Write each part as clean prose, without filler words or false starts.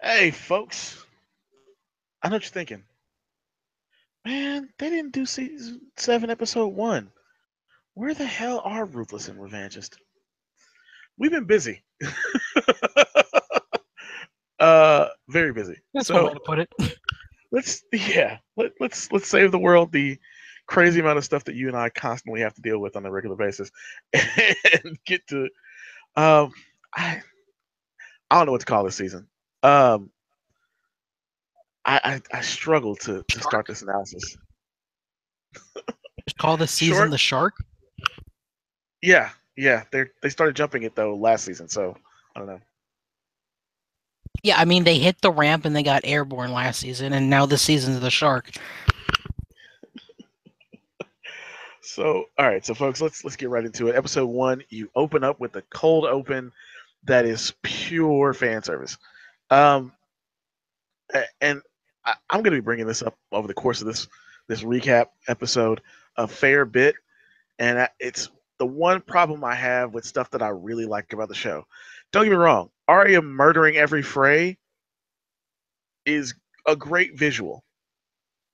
Hey, folks. I know what you're thinking. Man, they didn't do season 7, episode 1. Where the hell are Ruthless and Revanchist? We've been busy. Very busy. That's one way So to put it. let's save the world the crazy amount of stuff that you and I constantly have to deal with on a regular basis, and get to um I I don't know what to call this season. Um, I struggle to start Shark. this analysis. Just call this season Short, the Shark. yeah, they started jumping it though last season, so I don't know. Yeah, I mean they hit the ramp and they got airborne last season, and now this season's the Shark. So all right, so folks, let's get right into it. Episode 1, you open up with a cold open that is pure fan service. Um, and I'm going to be bringing this up over the course of this recap episode a fair bit, and it's the one problem I have with stuff that I really like about the show. Don't get me wrong, Arya murdering every Frey is a great visual,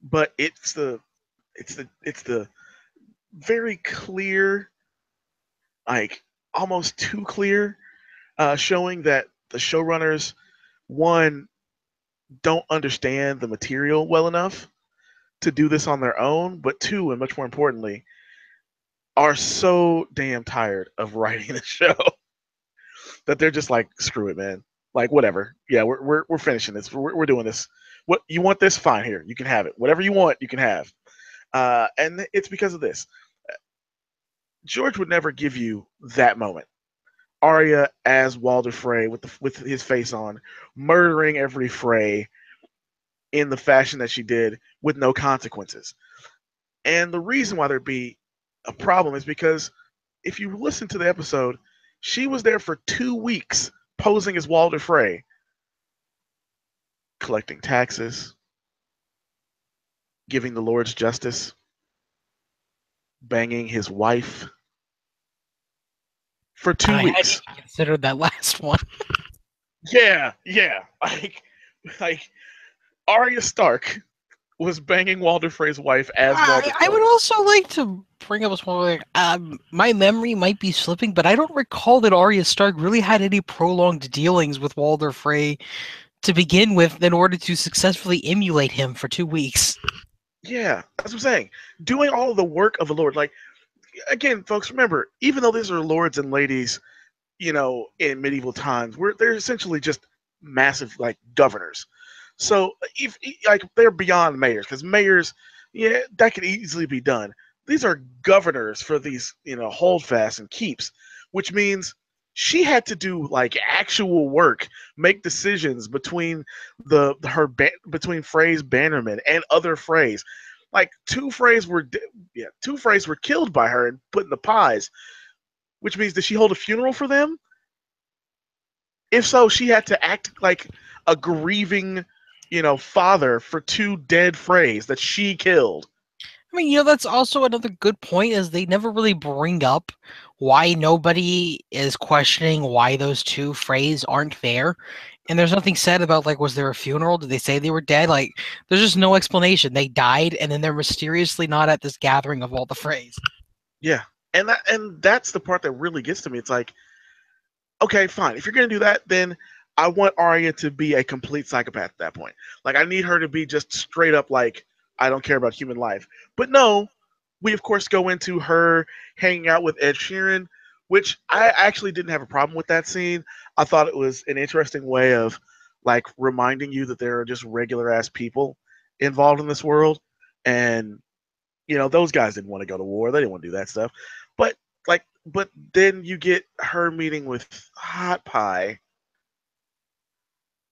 but it's the very clear, like almost too clear, showing that the showrunners, one, don't understand the material well enough to do this on their own, but two, and much more importantly, are so damn tired of writing the show that they're just like, screw it, man. Like whatever. Yeah, we're finishing this. We're doing this. What you want this? Fine, here you can have it. Whatever you want, you can have. And it's because of this. George would never give you that moment. Arya as Walder Frey with his face on, murdering every Frey in the fashion that she did with no consequences. And the reason why there'd be a problem is because if you listen to the episode, she was there for 2 weeks posing as Walder Frey, collecting taxes, giving the Lord's justice, banging his wife for two I hadn't weeks. even considered that last one. Yeah. Like Arya Stark was banging Walder Frey's wife as Walder I Frey. would also like to bring up a small. My memory might be slipping, but I don't recall that Arya Stark really had any prolonged dealings with Walder Frey to begin with in order to successfully emulate him for 2 weeks. Yeah, that's what I'm saying. Doing all of the work of the Lord. Like again, folks, remember, even though these are lords and ladies, in medieval times, where they're essentially just massive like governors. So if like they're beyond mayors, because mayors, yeah, that could easily be done. These are governors for these, holdfasts and keeps, which means she had to do like actual work, make decisions between between Frey's bannermen and other Freys. Like two Freys were killed by her and put in the pies, which means did she hold a funeral for them? If so, she had to act like a grieving, father for two dead Freys that she killed. I mean, that's also another good point is they never really bring up why nobody is questioning why those two Freys aren't there. And there's nothing said about like was there a funeral? Did they say they were dead? Like there's just no explanation. They died and then they're mysteriously not at this gathering of all the Freys. Yeah, and that's the part that really gets to me. It's like, okay, fine. If you're gonna do that, then I want Arya to be a complete psychopath at that point. Like, I need her to be just straight up like, I don't care about human life. But no, we of course go into her hanging out with Ed Sheeran, which I actually didn't have a problem with that scene. I thought it was an interesting way of like reminding you that there are just regular ass people involved in this world, and those guys didn't want to go to war. They didn't want to do that stuff. But but then you get her meeting with Hot Pie,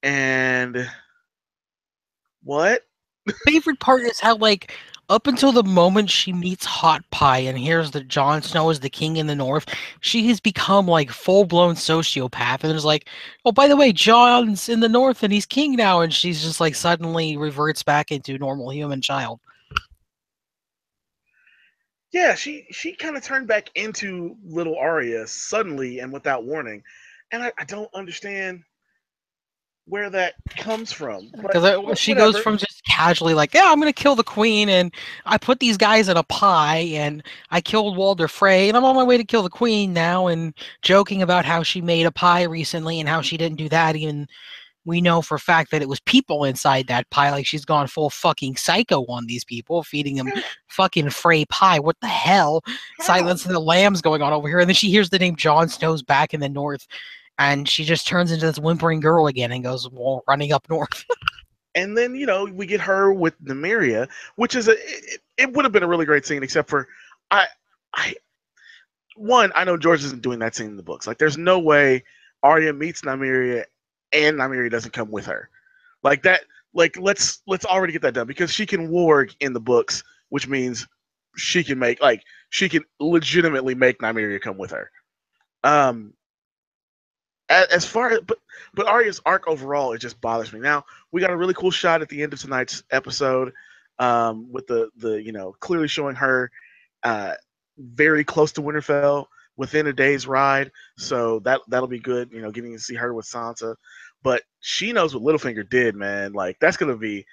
and what? Favorite part is how like up until the moment she meets Hot Pie and hears that Jon Snow is the king in the north, she has become like full blown sociopath and is like, oh by the way, Jon's in the north and he's king now, and she's just like suddenly reverts back into normal human child. Yeah, she kind of turned back into little Arya suddenly and without warning, and I don't understand where that comes from, but Because she goes whatever. from just casually like, yeah, I'm gonna kill the queen, and I put these guys in a pie, and I killed Walder Frey, and I'm on my way to kill the queen now, and joking about how she made a pie recently and how she didn't do that. Even we know for a fact that it was people inside that pie. Like she's gone full fucking psycho on these people, feeding them Yeah, fucking Frey pie. What the hell? how? Silence of the Lambs going on over here, and then she hears the name Jon Snow's back in the north, and she just turns into this whimpering girl again and goes well, running up north. And then we get her with Nymeria, which is it would have been a really great scene, except for I I one I know George isn't doing that scene in the books. Like there's no way Arya meets Nymeria and Nymeria doesn't come with her. Like that. Like let's already get that done because she can warg in the books, which means she can legitimately make Nymeria come with her. Um, as far as but Arya's arc overall, it just bothers me. Now we got a really cool shot at the end of tonight's episode, with the clearly showing her uh, very close to Winterfell within a day's ride. So that'll be good. Getting to see her with Sansa, but she knows what Littlefinger did, man. Like that's gonna be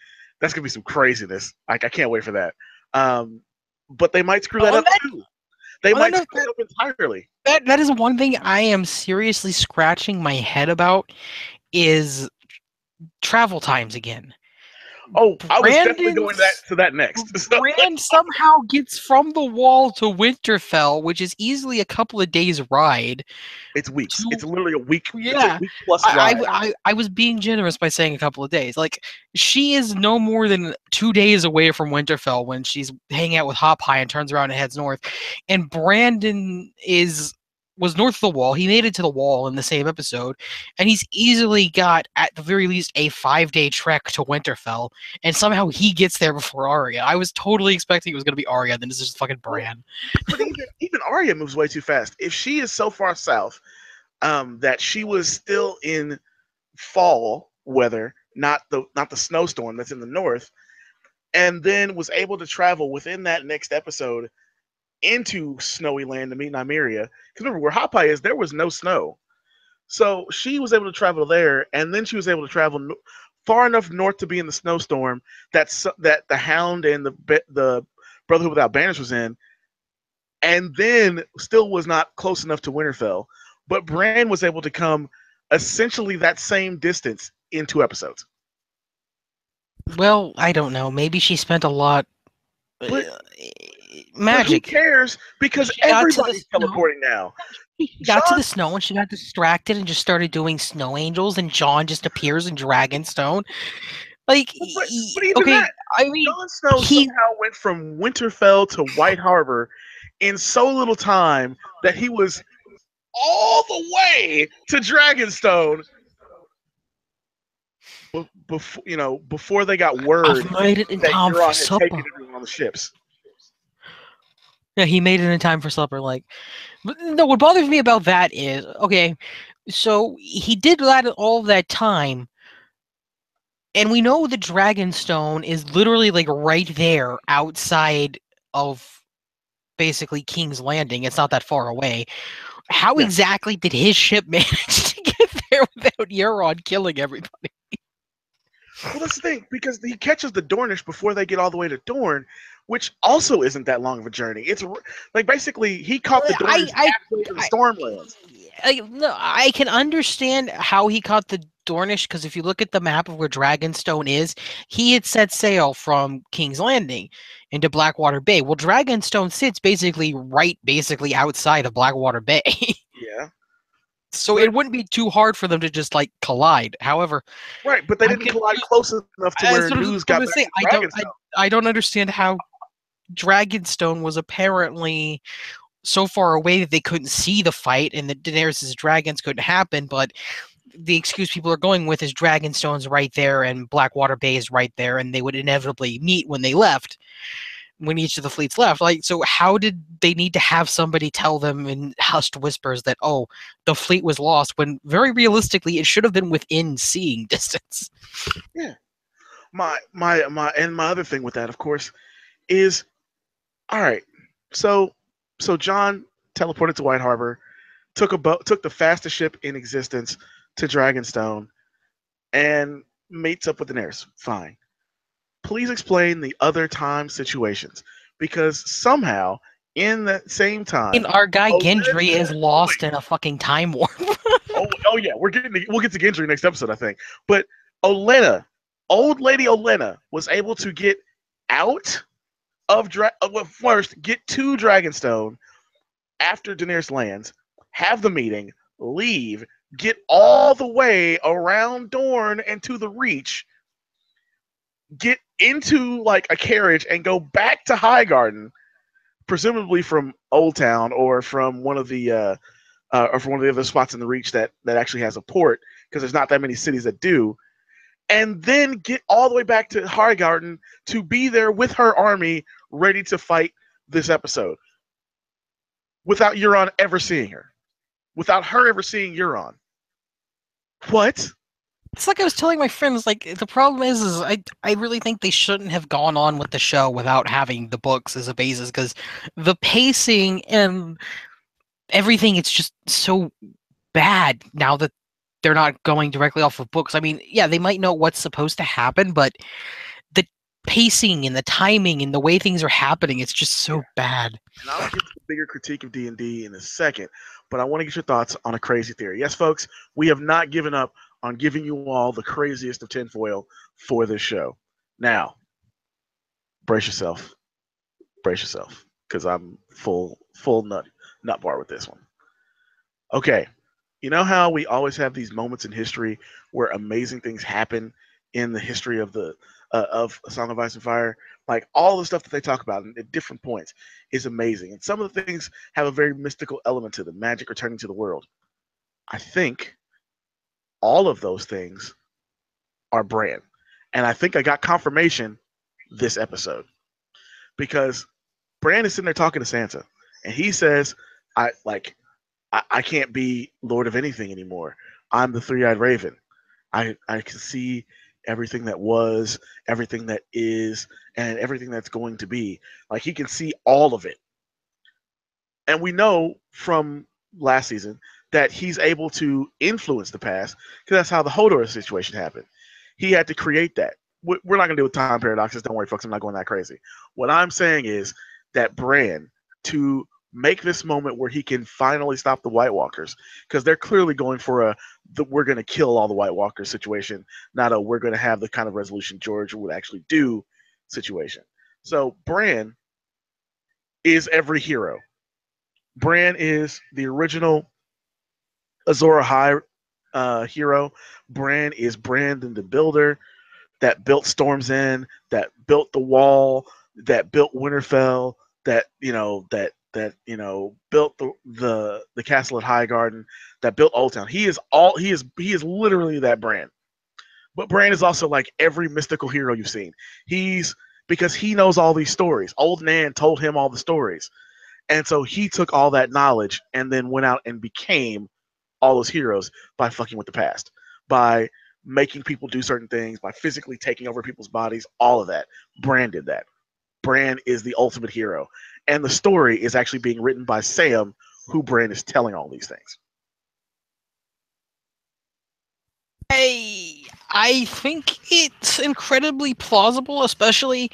some craziness. Like I can't wait for that. Um, but they might screw that on up that too. They on that might note, screw it up entirely. that is one thing I am seriously scratching my head about is travel times again. Oh, I was definitely going Brandon's to that next. So, Brand somehow gets from the wall to Winterfell, which is easily a couple of days ride. it's weeks. To It's literally a week. It's a yeah, week plus ride. I was being generous by saying a couple of days. Like she is no more than 2 days away from Winterfell when she's hanging out with Hop High and turns around and heads north. And Brandon was north of the wall. He made it to the wall in the same episode, and he's easily got at the very least a 5-day trek to Winterfell, and somehow he gets there before Arya. I was totally expecting it was going to be Arya, then this is just fucking Well, Bran. but even Arya moves way too fast. If she is so far south, that she was still in fall weather, not the snowstorm that's in the north, and then was able to travel within that next episode into snowy land to meet Nymeria. Because remember, where Hopeye is, there was no snow. So she was able to travel there, and then she was able to travel far enough north to be in the snowstorm that the Hound and the Brotherhood Without Banners was in, and then still was not close enough to Winterfell. But Bran was able to come essentially that same distance in 2 episodes. Well, I don't know. Maybe she spent a lot. Uh, But who magic. cares? Because She got to the everybody's snow. teleporting now. She got to John, the snow and she got distracted and just started doing snow angels, and John just appears in Dragonstone. Like, but even okay, that, I mean, Jon Snow he somehow went from Winterfell to White Harbor in so little time that he was all the way to Dragonstone before they got word I've made it in that time for Euron had taken supper. everyone on the ships. Yeah, he made it in time for supper. Like, but no, what bothers me about that is okay. So he did that all that time, and we know the Dragonstone is literally like right there outside of basically King's Landing. It's not that far away. How Yeah. exactly did his ship manage to get there without Euron killing everybody? Well, that's the thing because he catches the Dornish before they get all the way to Dorne, which also isn't that long of a journey. It's like basically he caught the I Dornish I halfway to the I, Stormlands. no, I can understand how he caught the Dornish because if you look at the map of where Dragonstone is, he had set sail from King's Landing into Blackwater Bay. Well, Dragonstone sits basically outside of Blackwater Bay. Yeah, So but it wouldn't be too hard for them to just like collide. However, right, but they I'm didn't collide confused. close enough to where As I'm news got gonna back say, to Dragonstone. I don't understand how Dragonstone was apparently so far away that they couldn't see the fight and that Daenerys' dragons couldn't happen, but the excuse people are going with is Dragonstone's right there and Blackwater Bay is right there, and they would inevitably meet when they left, when each of the fleets left. Like, so how did they need to have somebody tell them in hushed whispers that, oh, the fleet was lost, when very realistically it should have been within seeing distance? Yeah, my other thing with that, of course, is all right. So John teleported to White Harbor, took the fastest ship in existence to Dragonstone, and meets up with Daenerys. Fine. Please explain the other time situations because somehow in that same And time, our guy Olenna. Gendry is Oh wait. lost in a fucking time warp. Oh yeah. We'll get to Gendry next episode, I think. But Olenna, old lady Olenna, was able to get out of well, first get to Dragonstone after Daenerys lands, have the meeting, leave, get all the way around Dorne and to the Reach, get into like a carriage and go back to Highgarden, presumably from Old Town or from one of the or from one of the other spots in the Reach that actually has a port, because there's not that many cities that do, and then get all the way back to Highgarden to be there with her army ready to fight this episode without Euron ever seeing her, without her ever seeing Euron. What? It's like I was telling my friends, like the problem is I really think they shouldn't have gone on with the show without having the books as a basis, because the pacing and everything, it's just so bad now that they're not going directly off of books. I mean, yeah, they might know what's supposed to happen, but the pacing and the timing and the way things are happening, it's just Yeah. so bad. And I'll get to the bigger critique of D&D in a second, but I want to get your thoughts on a crazy theory. Yes, folks, we have not given up on giving you all the craziest of tinfoil for this show. Now, brace yourself, because I'm full nut bar with this one. Okay, you know how we always have these moments in history where amazing things happen in the history of the of A Song of Ice and Fire. Like all the stuff that they talk about at different points is amazing, and some of the things have a very mystical element to them, magic returning to the world. I think all of those things are Bran, and I think I got confirmation this episode because Bran is sitting there talking to Sansa, and he says, "I like I can't be Lord of anything anymore. I'm the three-eyed raven. I can see everything that was, everything that is, and everything that's going to be. Like he can see all of it. And we know from last season that he's able to influence the past because that's how the Hodor situation happened. He had to create that. We're not going to deal with time paradoxes. Don't worry, folks. I'm not going that crazy. What I'm saying is that Bran, to make this moment where he can finally stop the White Walkers, because they're clearly going for we're going to kill all the White Walkers situation, not a we're going to have the kind of resolution George would actually do situation. So Bran is every hero. Bran is the original Azor Ahai hero. Bran is Brandon the Builder that built Storm's End, that built the Wall, that built Winterfell, that built the castle at Highgarden, that built Old Town. He is literally that Bran. But Bran is also like every mystical hero you've seen. He's because he knows all these stories. Old Nan told him all the stories. And so he took all that knowledge and then went out and became all those heroes by fucking with the past, by making people do certain things, by physically taking over people's bodies, all of that. Bran did that. Bran is the ultimate hero. And the story is actually being written by Sam, who Bran is telling all these things. I think it's incredibly plausible, especially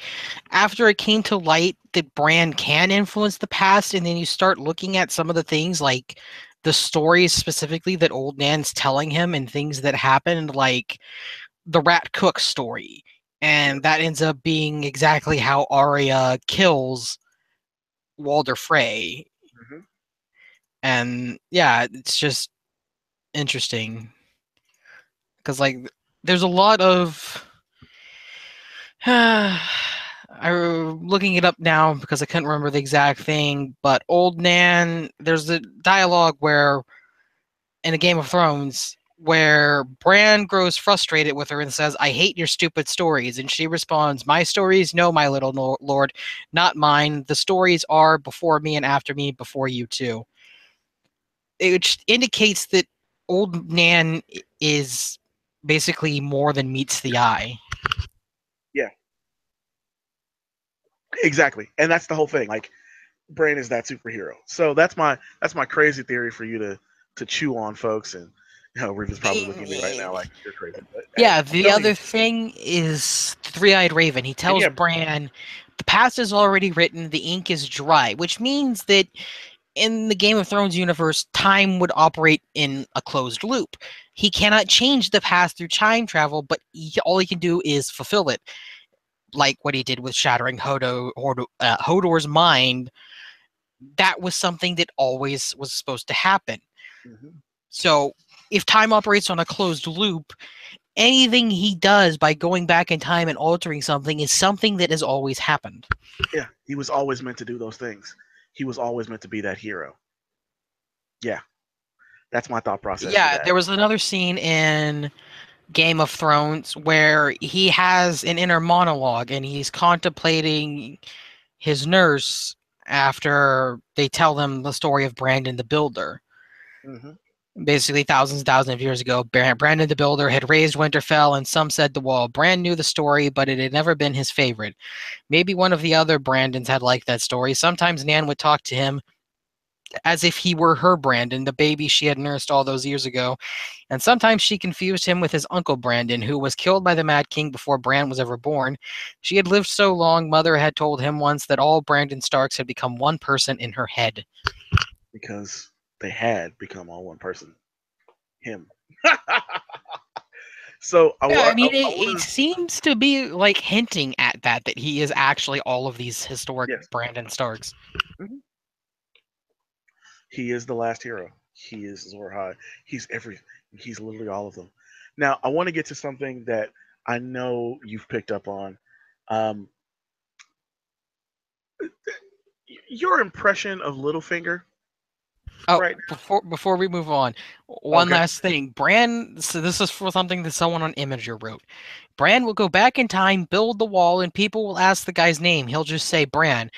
after it came to light that Bran can influence the past, and then you start looking at some of the things like the stories specifically that Old Nan's telling him and things that happened, like the Rat Cook story. And that ends up being exactly how Arya kills Walder Frey. Mm-hmm. And yeah, it's just interesting. Because, like, there's a lot of I'm looking it up now because I couldn't remember the exact thing, but Old Nan, there's the dialogue where in a Game of Thrones where Bran grows frustrated with her and says, "I hate your stupid stories." And she responds, "My stories? No, my little lord, not mine. The stories are before me and after me, before you too." It indicates that Old Nan is basically more than meets the eye. Yeah, exactly. And that's the whole thing. Like Bran is that superhero. So that's my crazy theory for you to chew on, folks. And No, Reva's probably looking at me right now like you're crazy. But hey, Yeah, I'm the telling you. other thing is the Three-Eyed Raven. He And tells yeah, Bran, the past is already written, the ink is dry, which means that in the Game of Thrones universe, time would operate in a closed loop. He cannot change the past through time travel, but all he can do is fulfill it, like what he did with shattering Hodor's mind. That was something that always was supposed to happen. hmm So if time operates on a closed loop, anything he does by going back in time and altering something is something that has always happened. yeah, he was always meant to do those things. He was always meant to be that hero. Yeah, that's my thought process for Yeah, that. there was another scene in Game of Thrones where he has an inner monologue and he's contemplating his nurse after they tell them the story of Brandon the Builder. hmm Basically, thousands of years ago, Brandon the Builder had raised Winterfell, and some said the wall. Bran knew the story, but it had never been his favorite. Maybe one of the other Brandons had liked that story. Sometimes Nan would talk to him as if he were her Brandon, the baby she had nursed all those years ago. And sometimes she confused him with his uncle Brandon, who was killed by the Mad King before Bran was ever born. She had lived so long, Mother had told him once that all Brandon Starks had become one person in her head. Because they had become all one person. Him. So Yeah, I I mean, it want to. seems to be like hinting at that he is actually all of these historic Yes. Brandon Starks. hmm He is the last hero. He is Zor High. He's everything. He's literally all of them. Now, I want to get to something that I know you've picked up on. Um, your impression of Littlefinger, Oh, right? before we move on, one Okay. last thing. Bran, so this is for something that someone on Imager wrote. Bran will go back in time, build the wall, and people will ask the guy's name. He'll just say Bran.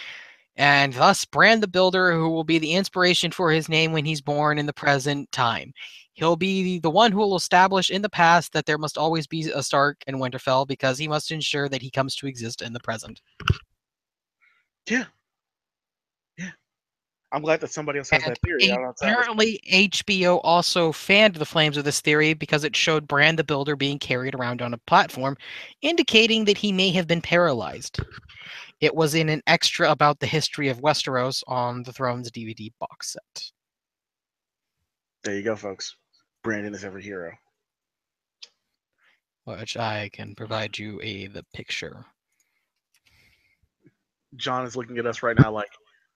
And thus, Bran the Builder, who will be the inspiration for his name when he's born in the present time. He'll be the one who will establish in the past that there must always be a Stark in Winterfell because he must ensure that he comes to exist in the present. Yeah. Yeah. I'm glad that somebody else has And that theory. I don't know how it's apparently, HBO also fanned the flames of this theory because it showed Bran the Builder being carried around on a platform, indicating that he may have been paralyzed. It was in an extra about the history of Westeros on the Thrones DVD box set. There you go, folks. Brandon is every hero. Which I can provide you the picture. John is looking at us right now like,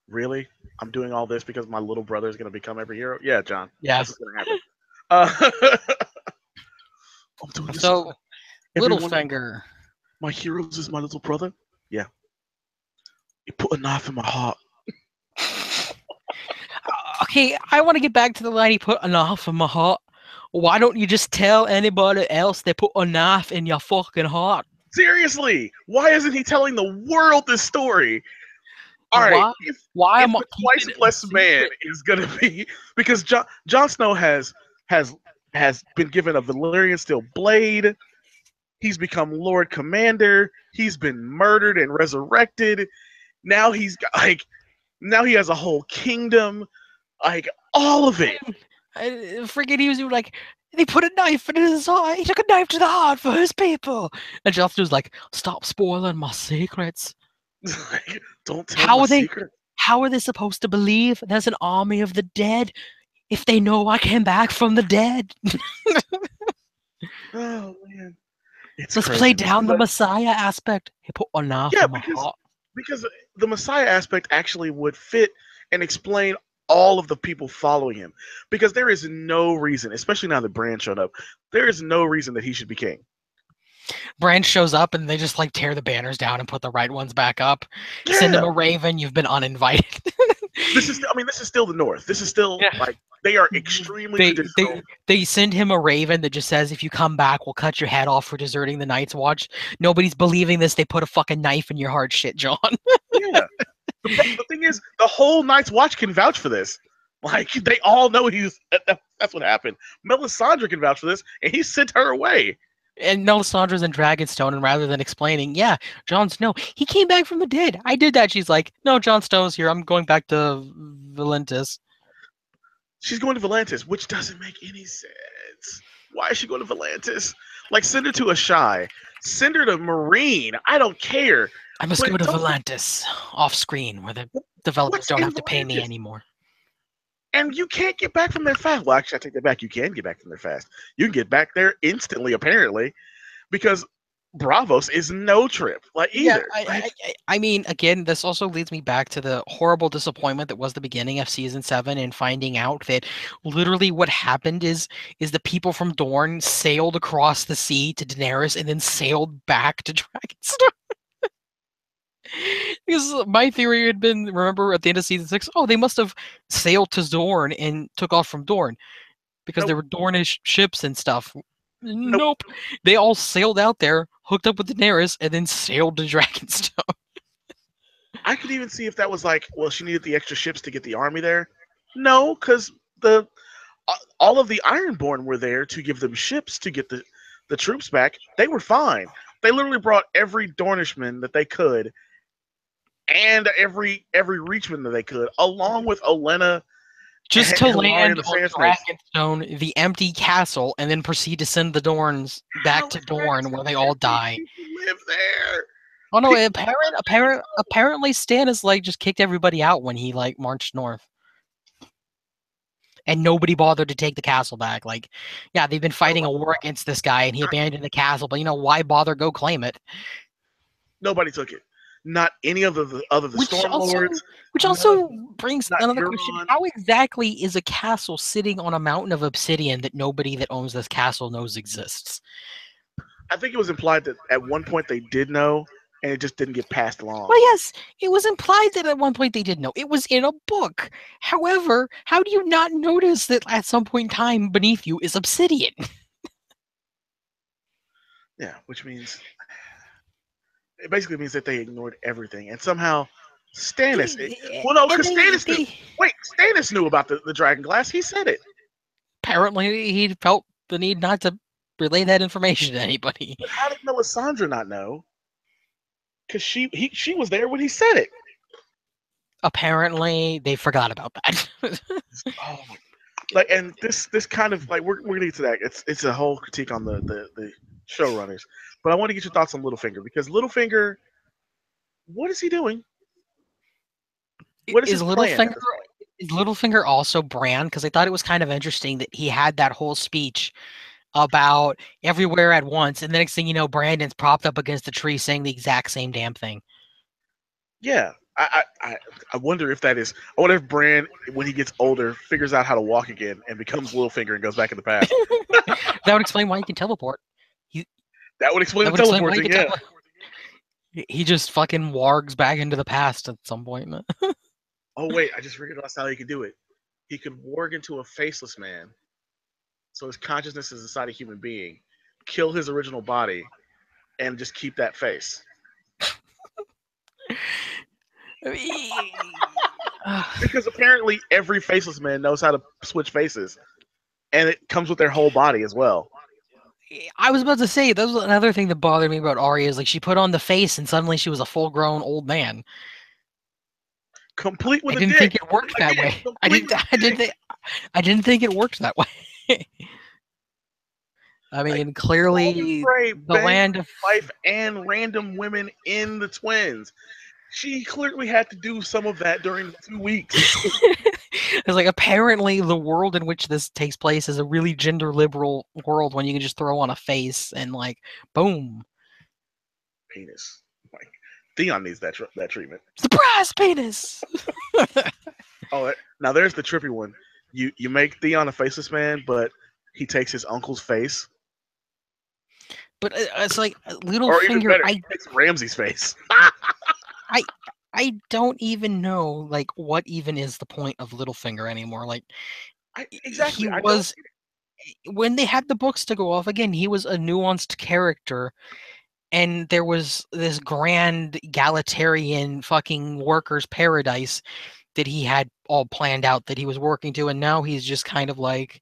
really? I'm doing all this because my little brother is going to become every hero? Yeah, John. Yeah. That's what's going to happen. Uh, I'm doing this. So Everyone, Littlefinger. my heroes is my little brother. Yeah. He put a knife in my heart. Okay, I want to get back to the line he put a knife in my heart. Why don't you just tell anybody else they put a knife in your fucking heart? Seriously, why isn't he telling the world this story? All right, Why? Why if am I the twice keeping it a blessed man secret? is gonna be because Jon Snow has has been given a Valyrian steel blade. He's become Lord Commander. He's been murdered and resurrected. Now he's got like now he has a whole kingdom. Like all of it. Freaking he was like, they put a knife in his heart. He took a knife to the heart for his people. And Joffrey was like, stop spoiling my secrets. Like, don't tell How my are they? secret. How are they supposed to believe there's an army of the dead if they know I came back from the dead? Oh man, it's Let's play craziness. down the But Messiah aspect. He put a knife yeah, in my heart. because the Messiah aspect actually would fit and explain all of the people following him. Because there is no reason, especially now that Bran showed up, there is no reason that he should be king. Bran shows up and they just like tear the banners down and put the right ones back up. Send him Yeah, a raven. You've been uninvited. this is still the North. This is still Yeah. like they are extremely They traditional. they they send him a raven that just says, "If you come back, we'll cut your head off for deserting the Night's Watch." Nobody's believing this. They put a fucking knife in your heart, shit, John. Yeah, the thing is, the whole Night's Watch can vouch for this. Like they all know that's what happened. Melisandre can vouch for this, and he sent her away. And Melisandre's in Dragonstone, and rather than explaining, yeah, Jon Snow, he came back from the dead. I did that. She's like, no, Jon Snow's here. I'm going back to Valentis. She's going to Volantis, which doesn't make any sense. sense. Why is she going to Volantis? Like, send her to a shy. Send her to Marine. I don't care. I must But go to don't. Volantis off screen where the developers What's don't in have to pay me Volantis? anymore. And you can't get back from there fast. Well, actually, I take that back. You can get back from there fast. You can get back there instantly, apparently, because Bravos is no trip, like Yeah, either. Like, I mean, again, this also leads me back to the horrible disappointment that was the beginning of season 7, and finding out that literally what happened is the people from Dorne sailed across the sea to Daenerys and then sailed back to Dragonstone. Because my theory had been, remember at the end of season 6, oh, they must have sailed to Dorne and took off from Dorne because nope, there were Dornish ships and stuff. nope. Nope. They all sailed out there, hooked up with Daenerys, and then sailed to Dragonstone. I could even see if that was like, well, she needed the extra ships to get the army there. No, because the all of the Ironborn were there to give them ships to get the troops back. They were fine. They literally brought every Dornishman that they could and every Reachman that they could, along with Olenna Just and to Hilari land and the on Sand Snakes. Dragonstone, the empty castle, and then proceed to send the Dorns back How to is that Dorne where they all empty? die. People live there. Oh no, People apparently Stannis like just kicked everybody out when he like marched north. And nobody bothered to take the castle back. Like, yeah, they've been fighting a war against this guy and he abandoned the castle, but why bother go claim it? nobody took it. Not any of the other the Which Storm also Lords. which None of also brings not another question. Euron. How exactly is a castle sitting on a mountain of obsidian that nobody that owns this castle knows exists? I think it was implied that at one point they did know, and it just didn't get passed along. Well, yes, it was implied that at one point they did know. It was in a book. However, how do you not notice that at some point in time beneath you is obsidian? Yeah, which means it basically means that they ignored everything, and somehow Stannis. Well, no, And because Stannis knew. they Wait, Stannis knew about the dragon glass. He said it. apparently he felt the need not to relay that information to anybody. But how did Melisandre not know? Because she was there when he said it. Apparently they forgot about that. Oh my! Like, and this kind of like we're gonna get to that. It's a whole critique on the showrunners, but I want to get your thoughts on Littlefinger because Littlefinger, what is he doing? What is is his plan Littlefinger at this point? is Littlefinger also Bran? Because I thought it was kind of interesting that he had that whole speech about everywhere at once, and the next thing you know, Brandon's propped up against a tree saying the exact same damn thing. Yeah, I wonder if that is. I wonder if Bran, when he gets older, figures out how to walk again and becomes Littlefinger and goes back in the past. That would explain why he can teleport. He, That would explain that the would explain why he teleporting. can Yeah. teleport. He just fucking wargs back into the past at some point. Oh wait, I just realized how he could do it. He could warg into a faceless man, so his consciousness is inside a human being, kill his original body, and just keep that face. Because apparently every faceless man knows how to switch faces, and it comes with their whole body as well. I was about to say that was another thing that bothered me about Arya is like she put on the face and suddenly she was a full-grown old man. Complete with I a didn't think dick. it worked that Again, way. complete with a dick. I didn't think it worked that way. I Like, mean, Walder clearly Frey the banged land his of wife and random women in the twins. She clearly had to do some of that during the 2 weeks. it's like apparently the world in which this takes place is a really gender liberal world when you can just throw on a face and like boom. Penis. Like, Theon needs that treatment. Surprise penis. Oh, now there's the trippy one. You make Theon a faceless man, but he takes his uncle's face, But it's like little or even finger. better, he takes Ramsay's face. I I don't even know like what even is the point of Littlefinger anymore. Like he Exactly. I don't. was when they had the books to go off again, he was a nuanced character and there was this grand egalitarian fucking workers paradise that he had all planned out that he was working to, and now he's just kind of like,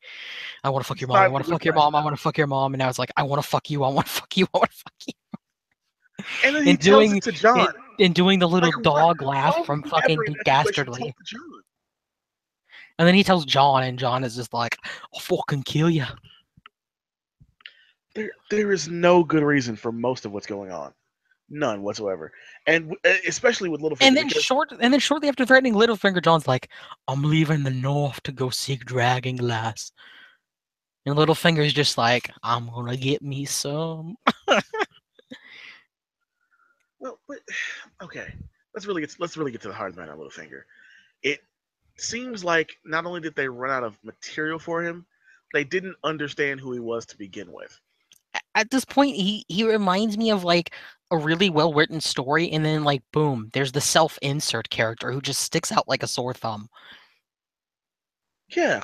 I want to fuck He your mom, I sides want with to fuck your Whiplash mom, I now, want to fuck your mom, and now it's like, I want to fuck you, I want to fuck you, I want to fuck you, and then he and tells it doing to John. it and doing the little Like, dog why laugh would from you ever fucking in Duke that situation talk Dastardly, to John? and then he tells John, and John is just like, I'll fucking kill you. there is no good reason for most of what's going on. None whatsoever. And especially with Littlefinger because And then shortly after threatening Littlefinger, John's like, "I'm leaving the North to go seek dragon glass." And Littlefinger's just like, "I'm gonna get me some." well, but okay. Let's really get to the heart of the matter on Littlefinger. It seems like not only did they run out of material for him, they didn't understand who he was to begin with. At this point, he reminds me of like a really well written story, and then like boom, there's the self insert character who just sticks out like a sore thumb. Yeah,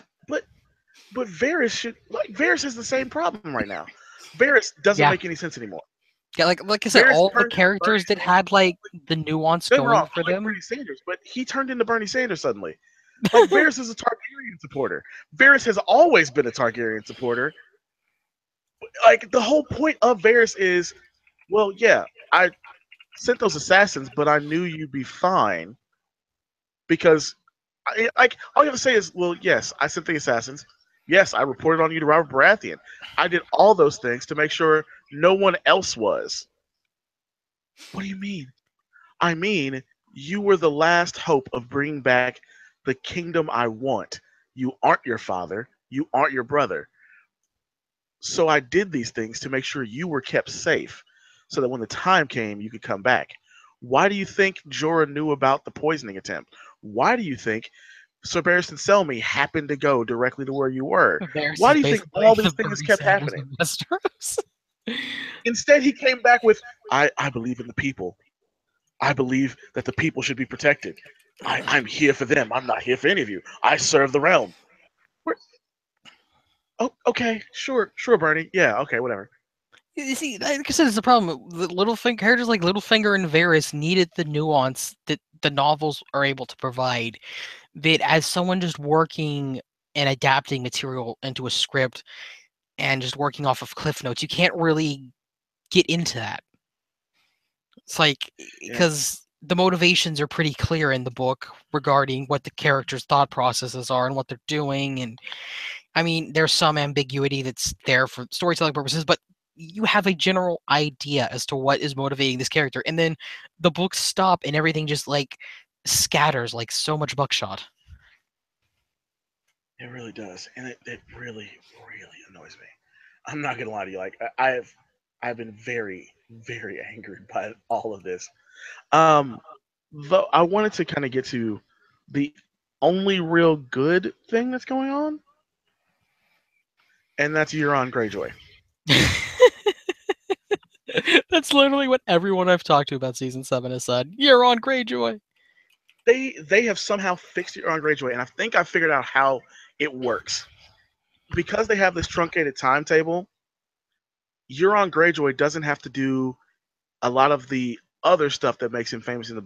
but Varys has the same problem right now. Varys doesn't Yeah, make any sense anymore. yeah, like I said, Varys all the turned into Bernie characters that Sanders. had like the nuance Don't get me wrong, going I for like Bernie them. Sanders, but he turned into Bernie Sanders suddenly. Like Varys is a Targaryen supporter. Varys has always been a Targaryen supporter. Like the whole point of Varys is, well, yeah, I sent those assassins, but I knew you'd be fine because, like, all you have to say is, well, yes, I sent the assassins. Yes, I reported on you to Robert Baratheon. I did all those things to make sure no one else was. What do you mean? I mean, you were the last hope of bringing back the kingdom I want. You aren't your father. You aren't your brother. So I did these things to make sure you were kept safe so that when the time came, you could come back. Why do you think Jorah knew about the poisoning attempt? Why do you think Sir Barristan Selmy happened to go directly to where you were? Varys Why is do you think basically all the these things Bernie kept Sanders happening? of Westeros. Instead, he came back with, I believe in the people. I believe that the people should be protected. I'm here for them. I'm not here for any of you. I serve the realm. We're, oh, okay, sure, Bernie. Yeah, okay, whatever. You see, like I said, it's a problem. The Littlefinger characters like Littlefinger and Varys needed the nuance that the novels are able to provide. That as someone just working and adapting material into a script and just working off of cliff notes, you can't really get into that. It's like Yeah, because the motivations are pretty clear in the book regarding what the characters' thought processes are and what they're doing, and I mean, there's some ambiguity that's there for storytelling purposes, but you have a general idea as to what is motivating this character, and then the books stop and everything just like scatters like so much buckshot. it really does, and it really annoys me. I'm not gonna lie to you. Like I've been very angry by all of this. Um, though I wanted to kind of get to the only real good thing that's going on, and that's Euron Greyjoy. That's literally what everyone I've talked to about season 7 has said. You're on Greyjoy. They have somehow fixed Euron Greyjoy, and I think I figured out how it works because they have this truncated timetable. Euron Greyjoy doesn't have to do a lot of the other stuff that makes him infamous in the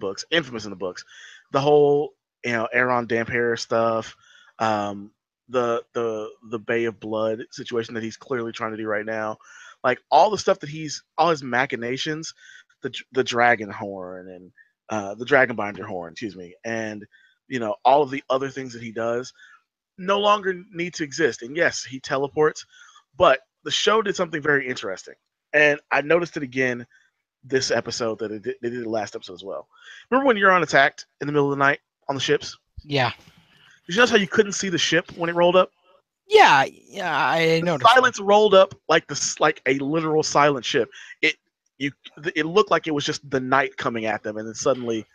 books. The whole, Aaron Damphair stuff, um, the Bay of Blood situation that he's clearly trying to do right now, like all the stuff that all his machinations, the dragon horn and the dragonbinder horn, excuse me, and all of the other things that he does no longer need to exist. And yes, he teleports, but the show did something very interesting, and I noticed it again this episode that they did the last episode as well. Remember when Euron attacked in the middle of the night on the ships? Yeah. Did you notice how you couldn't see the ship when it rolled up? Yeah, I The noticed that. silence rolled up like a literal silent ship. It you it looked like it was just the night coming at them, and then suddenly,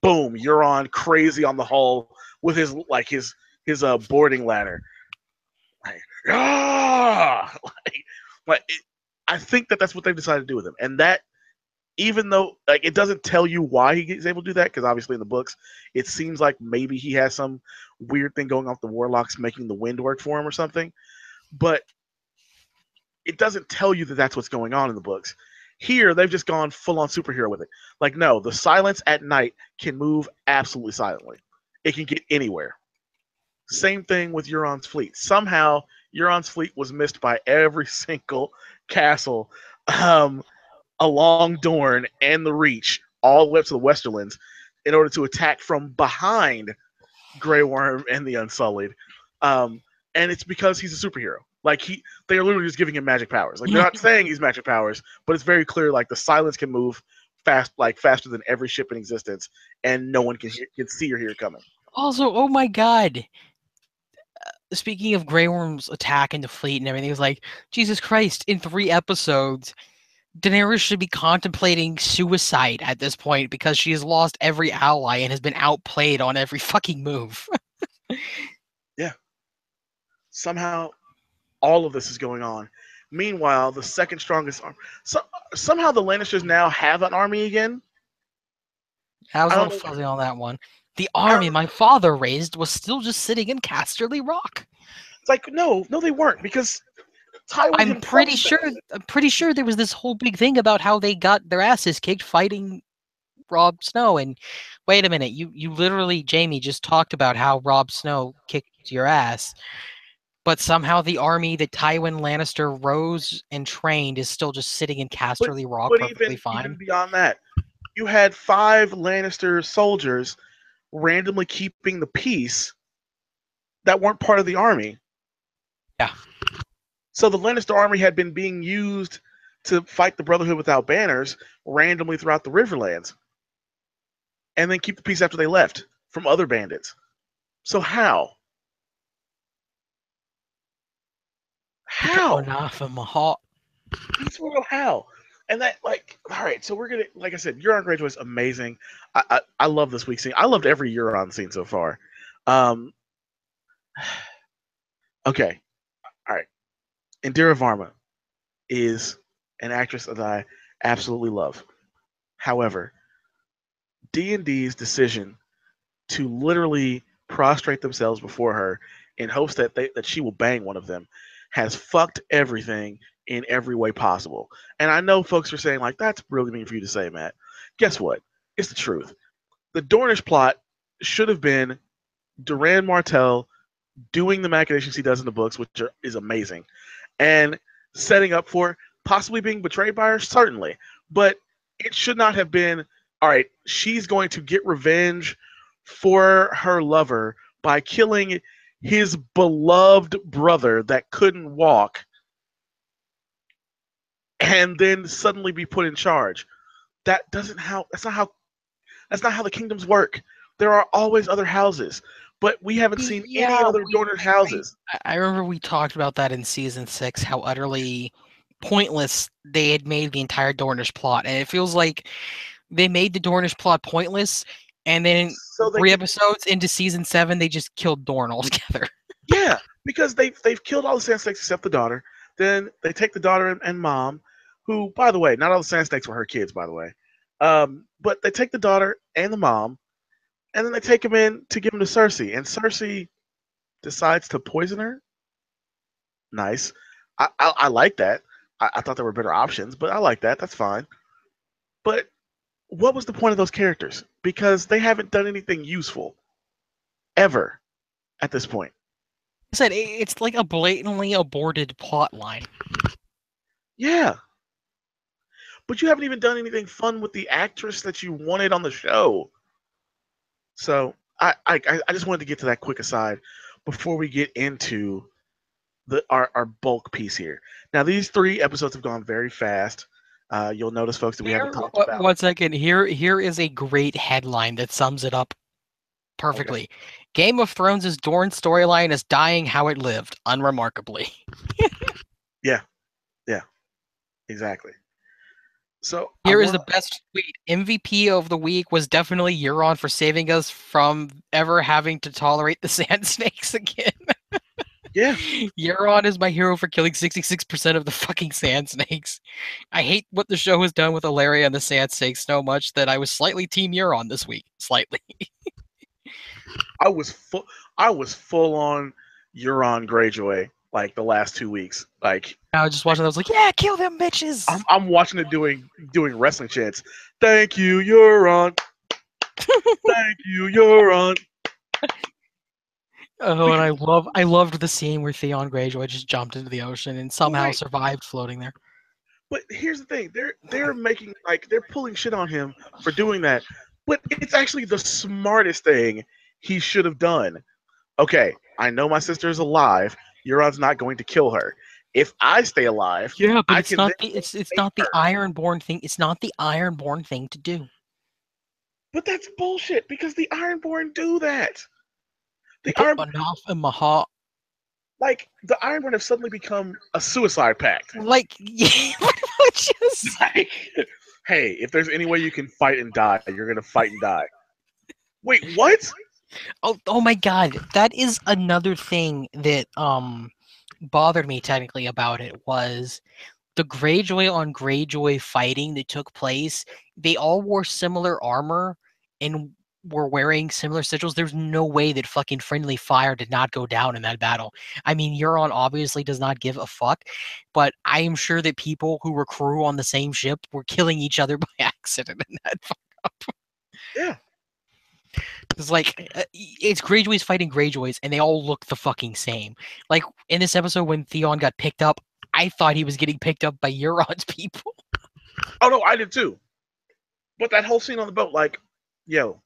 boom, Euron crazy on the hull with his boarding ladder. Like, ah, I think that's what they've decided to do with him, and that even though like it doesn't tell you why he's able to do that, because obviously in the books it seems like maybe he has some weird thing going on with the warlocks making the wind work for him or something, but it doesn't tell you that that's what's going on in the books. Here they've just gone full on superhero with it. Like, no, the silence at night can move absolutely silently. It can get anywhere. Same thing with Euron's fleet. Somehow Euron's fleet was missed by every single castle um, along Dorne and the Reach, all the way up to the Westerlands, in order to attack from behind Grey Worm and the Unsullied. Um, and it's because he's a superhero. Like they are literally just giving him magic powers. Like they're not saying he's magic powers, but it's very clear. Like the silence can move fast, like faster than every ship in existence, and no one can see or hear it coming. Also, oh my god. Speaking of Grey Worm's attack in the fleet and everything, it was like, Jesus Christ, in 3 episodes, Daenerys should be contemplating suicide at this point because she has lost every ally and has been outplayed on every fucking move. Yeah. Somehow, all of this is going on. Meanwhile, the second strongest army. Somehow the Lannisters now have an army again. I was I a don't little know. fuzzy on that one. The I army don't, my father raised was still just sitting in Casterly Rock. it's like no, they weren't because Tywin I'm himself pretty said, sure. I'm pretty sure there was this whole big thing about how they got their asses kicked fighting Rob Snow. And wait a minute, you literally, Jamie, just talked about how Rob Snow kicked your ass, but somehow the army that Tywin Lannister rose and trained is still just sitting in but Casterly Rock but perfectly even fine. beyond that, you had 5 Lannister soldiers randomly keeping the peace that weren't part of the army. Yeah. So the Lannister army had been being used to fight the Brotherhood without banners randomly throughout the Riverlands, and then keep the peace after they left from other bandits. So how? How? Mahal. That's what how. And that like all right, so we're gonna like I said, Euron Greyjoy is amazing. I love this week's scene. I loved every Euron scene so far. Um, okay, all right. Indira Varma is an actress that I absolutely love. However, D&D's decision to literally prostrate themselves before her in hopes that she will bang one of them has fucked everything in every way possible. And I know folks are saying like that's really mean for you to say, Matt. Guess what? It's the truth. The Dornish plot should have been Duran Martell doing the machinations he does in the books, which is amazing, and setting up for possibly being betrayed by her, certainly. But it should not have been, all right, she's going to get revenge for her lover by killing his beloved brother that couldn't walk and then suddenly be put in charge. That's not how the kingdoms work. There are always other houses, but we haven't seen any Yeah, other Dornish houses. I remember we talked about that in season 6, how utterly pointless they had made the entire Dornish plot, and it feels like they made the Dornish plot pointless, and then So they 3 could, episodes into season 7, they just killed Dorne altogether. yeah, because they've killed all the Sand Snakes except the daughter. Then they take the daughter and mom, who, by the way, not all the Sand Snakes were her kids, by the way. But they take the daughter and the mom, and then they take him in to give him to Cersei, and Cersei decides to poison her. Nice. I like that. I thought there were better options, but I like that. That's fine. But what was the point of those characters? Because they haven't done anything useful ever at this point. I said it's like a blatantly aborted plot line. Yeah. But you haven't even done anything fun with the actress that you wanted on the show. So I just wanted to get to that quick aside before we get into our bulk piece here. Now these 3 episodes have gone very fast. You'll notice, folks, that we haven't talked about. 1 second. Here is a great headline that sums it up Okay. perfectly. Game of Thrones' Dorne storyline is dying how it lived, unremarkably. Yeah. Yeah. Exactly. So I Here is want. the best tweet. MVP of the week was definitely Euron for saving us from ever having to tolerate the sand snakes again. Yeah. Euron is my hero for killing 66% of the fucking sand snakes. I hate what the show has done with Ilaria and the sand snakes so much that I was slightly team Euron this week. Slightly. I was full. I was full on Euron Greyjoy like the last 2 weeks. Like I was just watching. I was like, "Yeah, kill them bitches." I'm watching it doing wrestling chants. Thank you, Euron. Thank you, Euron. Oh, and I loved the scene where Theon Greyjoy just jumped into the ocean and somehow Right. survived floating there. But here's the thing: they're making like they're pulling shit on him for doing that. But it's actually the smartest thing he should have done. Okay, I know my sister is alive. Euron's not going to kill her. If I stay alive, Yeah, but I it's can then not the go it's save not the her. Ironborn thing. It's not the Ironborn thing to do. But that's bullshit because the Ironborn do that. They The put Iron Manaf and Maha like the Ironborn have suddenly become a suicide pact. like yeah, pretty much yes. Like, hey, if there's any way you can fight and die, you're gonna fight and die. Wait, what? Oh my god, that is another thing that bothered me technically about it was the Greyjoy on Greyjoy fighting that took place. They all wore similar armor and were wearing similar sigils. There's no way that fucking friendly fire did not go down in that battle. I mean, Euron obviously does not give a fuck, but I am sure that people who were crew on the same ship were killing each other by accident in that fuck. Yeah. It's like it's Greyjoys fighting Greyjoys, and they all look the fucking same. Like in this episode when Theon got picked up, I thought he was getting picked up by Euron's people. Oh no, I did too. But that whole scene on the boat, like, yo,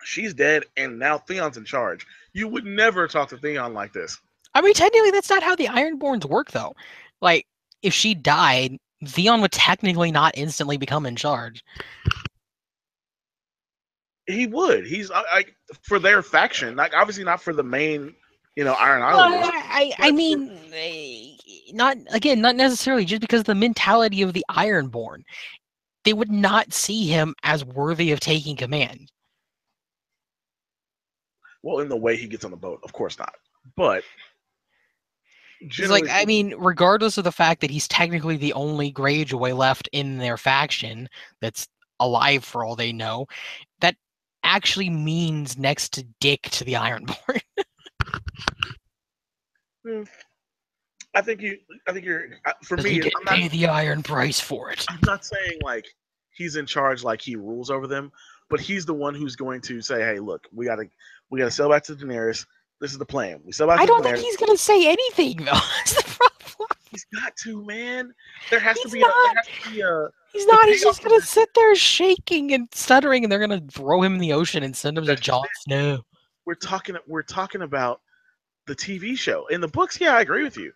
she's dead, and now Theon's in charge. You would never talk to Theon like this. I mean, technically, that's not how the Ironborns work, though. Like, if she died, Theon would technically not instantly become in charge. He would. He's like for their faction, like obviously not for the main, Iron Well, Islanders. I But for, mean, not again, not necessarily just because the mentality of the Ironborn, they would not see him as worthy of taking command. well, in the way he gets on the boat, of course not. But It's like, generally I speaking, mean, regardless of the fact that he's technically the only Greyjoy left in their faction that's alive for all they know, that actually means next to dick to the Ironborn. hmm, I think you. I think you're. For Because he me, didn't pay the iron price for it. I'm not saying like he's in charge, like he rules over them, but he's the one who's going to say, "Hey, look, we gotta sail back to Daenerys. This is the plan. We sail back I to don't think Daenerys. he's gonna say anything though. That's the problem. He's got to, man. There has to He's be a. There not. has to be a. He's The not. He's payoff just for gonna this. sit there shaking and stuttering, and they're gonna throw him in the ocean and send him to That's just Jon it. Snow. We're talking about the TV show. In the books, yeah, I agree with you.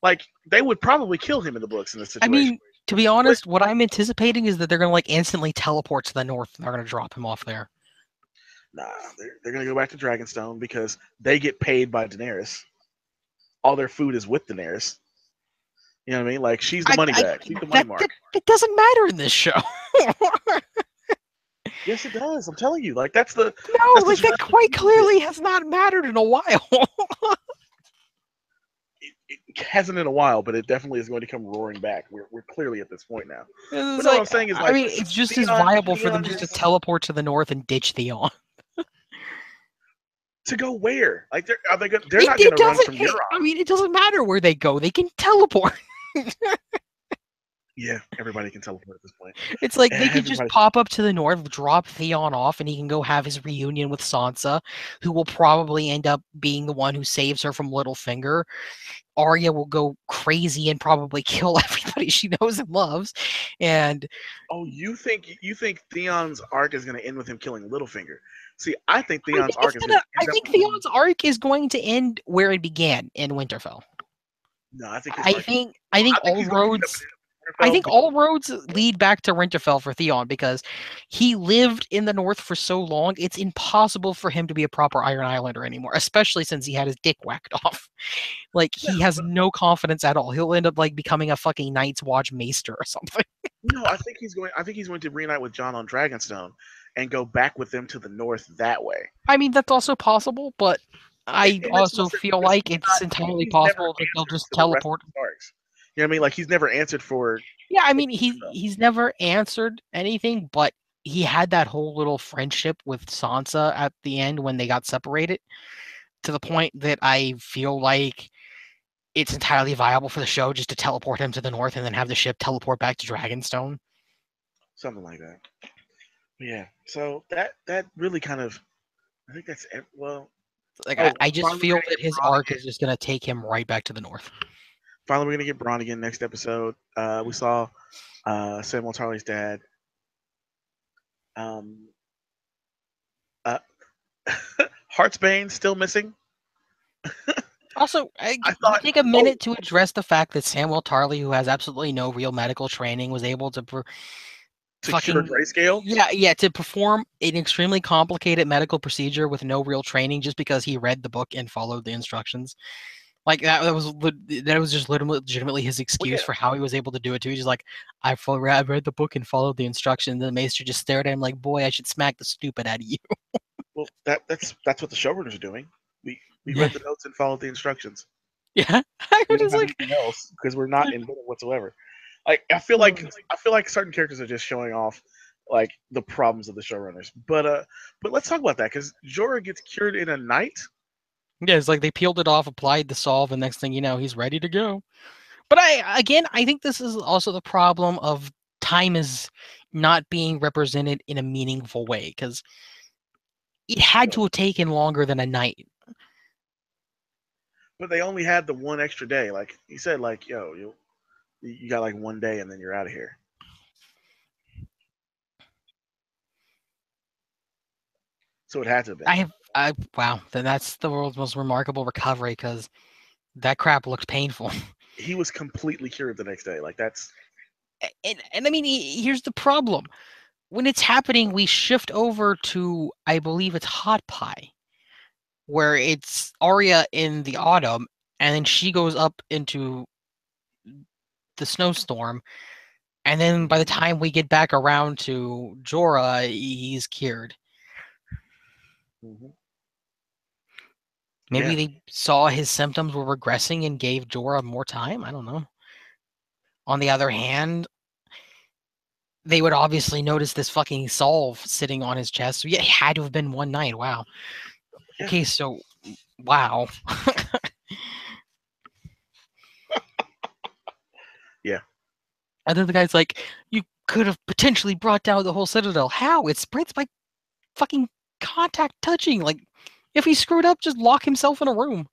Like they would probably kill him in the books in this I situation. mean, to be But honest, what I'm anticipating is that they're gonna like instantly teleport to the north and they're gonna drop him off there. nah, they're gonna go back to Dragonstone because they get paid by Daenerys. All their food is with Daenerys. You know what I mean? Like she's the money I bag. She's the money that mark. it doesn't matter in this show. Yes, it does. I'm telling you. Like that's the No, that's the like that strategy quite you did. clearly has not mattered in a while. It hasn't in a while, but it definitely is going to come roaring back. We're clearly at this point now. But It's no, what like, I'm saying is I like mean, it's just as Theon viable for them Theon just to is teleport to the north and ditch Theon. to go where? Like are they going they're It, not it gonna run doesn't. from Euron. I mean, it doesn't matter where they go; they can teleport. Yeah, everybody can teleport at this point. It's like they could just Everybody. pop up to the north, drop Theon off, and he can go have his reunion with Sansa, who will probably end up being the one who saves her from Littlefinger. Arya will go crazy and probably kill everybody she knows and loves, and Oh, you think Theon's arc is gonna end with him killing Littlefinger? See, I think I think Theon's it's arc is gonna gonna. I end up think with him. Theon's arc is going to end where it began in Winterfell. No, I think his I arc is. think. I think I think all he's going to end up roads. in I Winterfell think because all roads lead back to Winterfell for Theon because he lived in the North for so long. It's impossible for him to be a proper Iron Islander anymore, especially since he had his dick whacked off. Like yeah, he has but no confidence at all. He'll end up like becoming a fucking Night's Watch maester or something. no, I think he's going. I think he's going to reunite with John on Dragonstone and go back with them to the north that way. I mean, that's also possible, but I It makes no also sense feel because like it's entirely he's never possible that they'll answered just to the rest of teleport. the Starks. You know what I mean? Like he's never answered for Yeah, I mean, Winterfell. he's never answered anything, but he had that whole little friendship with Sansa at the end when they got separated, to the point that I feel like it's entirely viable for the show just to teleport him to the north and then have the ship teleport back to Dragonstone. Something like that. Yeah. So that really kind of. I think that's it. Well. Like Oh, I just finally we're feel gonna that get his Braun arc again. is just gonna take him right back to the north. Finally, we're gonna get Braun again next episode. We saw Samuel Tarly's dad. Um, uh, Heartsbane still missing. Also, I can we thought, take a oh, minute to address the fact that Samuel Tarley, who has absolutely no real medical training, was able to to cure fucking grayscale. yeah to perform an extremely complicated medical procedure with no real training just because he read the book and followed the instructions. Like that was just legitimately his Well, excuse yeah. for how he was able to do it too. He's just like, I read the book and followed the instructions. And the maester just stared at him like, boy, I should smack the stupid out of you. Well, that's what the showrunners are doing. We Yeah, read the notes and followed the instructions. yeah. I We was don't just have like, anything else because we're not embittered whatsoever. Like I feel like certain characters are just showing off like the problems of the showrunners. But let's talk about that because Jorah gets cured in a night. yeah, it's like they peeled it off, applied the solve, and next thing you know, he's ready to go. But I think this is also the problem of time is not being represented in a meaningful way because it had to have taken longer than a night. But they only had the one extra day. Like he said, like yo, you got like one day and then you're out of here. So it had to have been. Wow, then that's the world's most remarkable recovery because that crap looked painful. He was completely cured the next day. Like that's And I mean, here's the problem: when it's happening, we shift over to I believe it's Hot Pie, where it's Arya in the autumn, and then she goes up into the snowstorm, and then by the time we get back around to Jorah, he's cured. mm-hmm. Maybe Yeah. they saw his symptoms were regressing and gave Jorah more time. I don't know. On the other hand, they would obviously notice this fucking solve sitting on his chest. So yeah, it had to have been one night. Wow. Yeah. Okay, so wow. Yeah. And then the guy's like, you could have potentially brought down the whole citadel. How? It spreads by fucking contact touching. Like, if he screwed up, just lock himself in a room.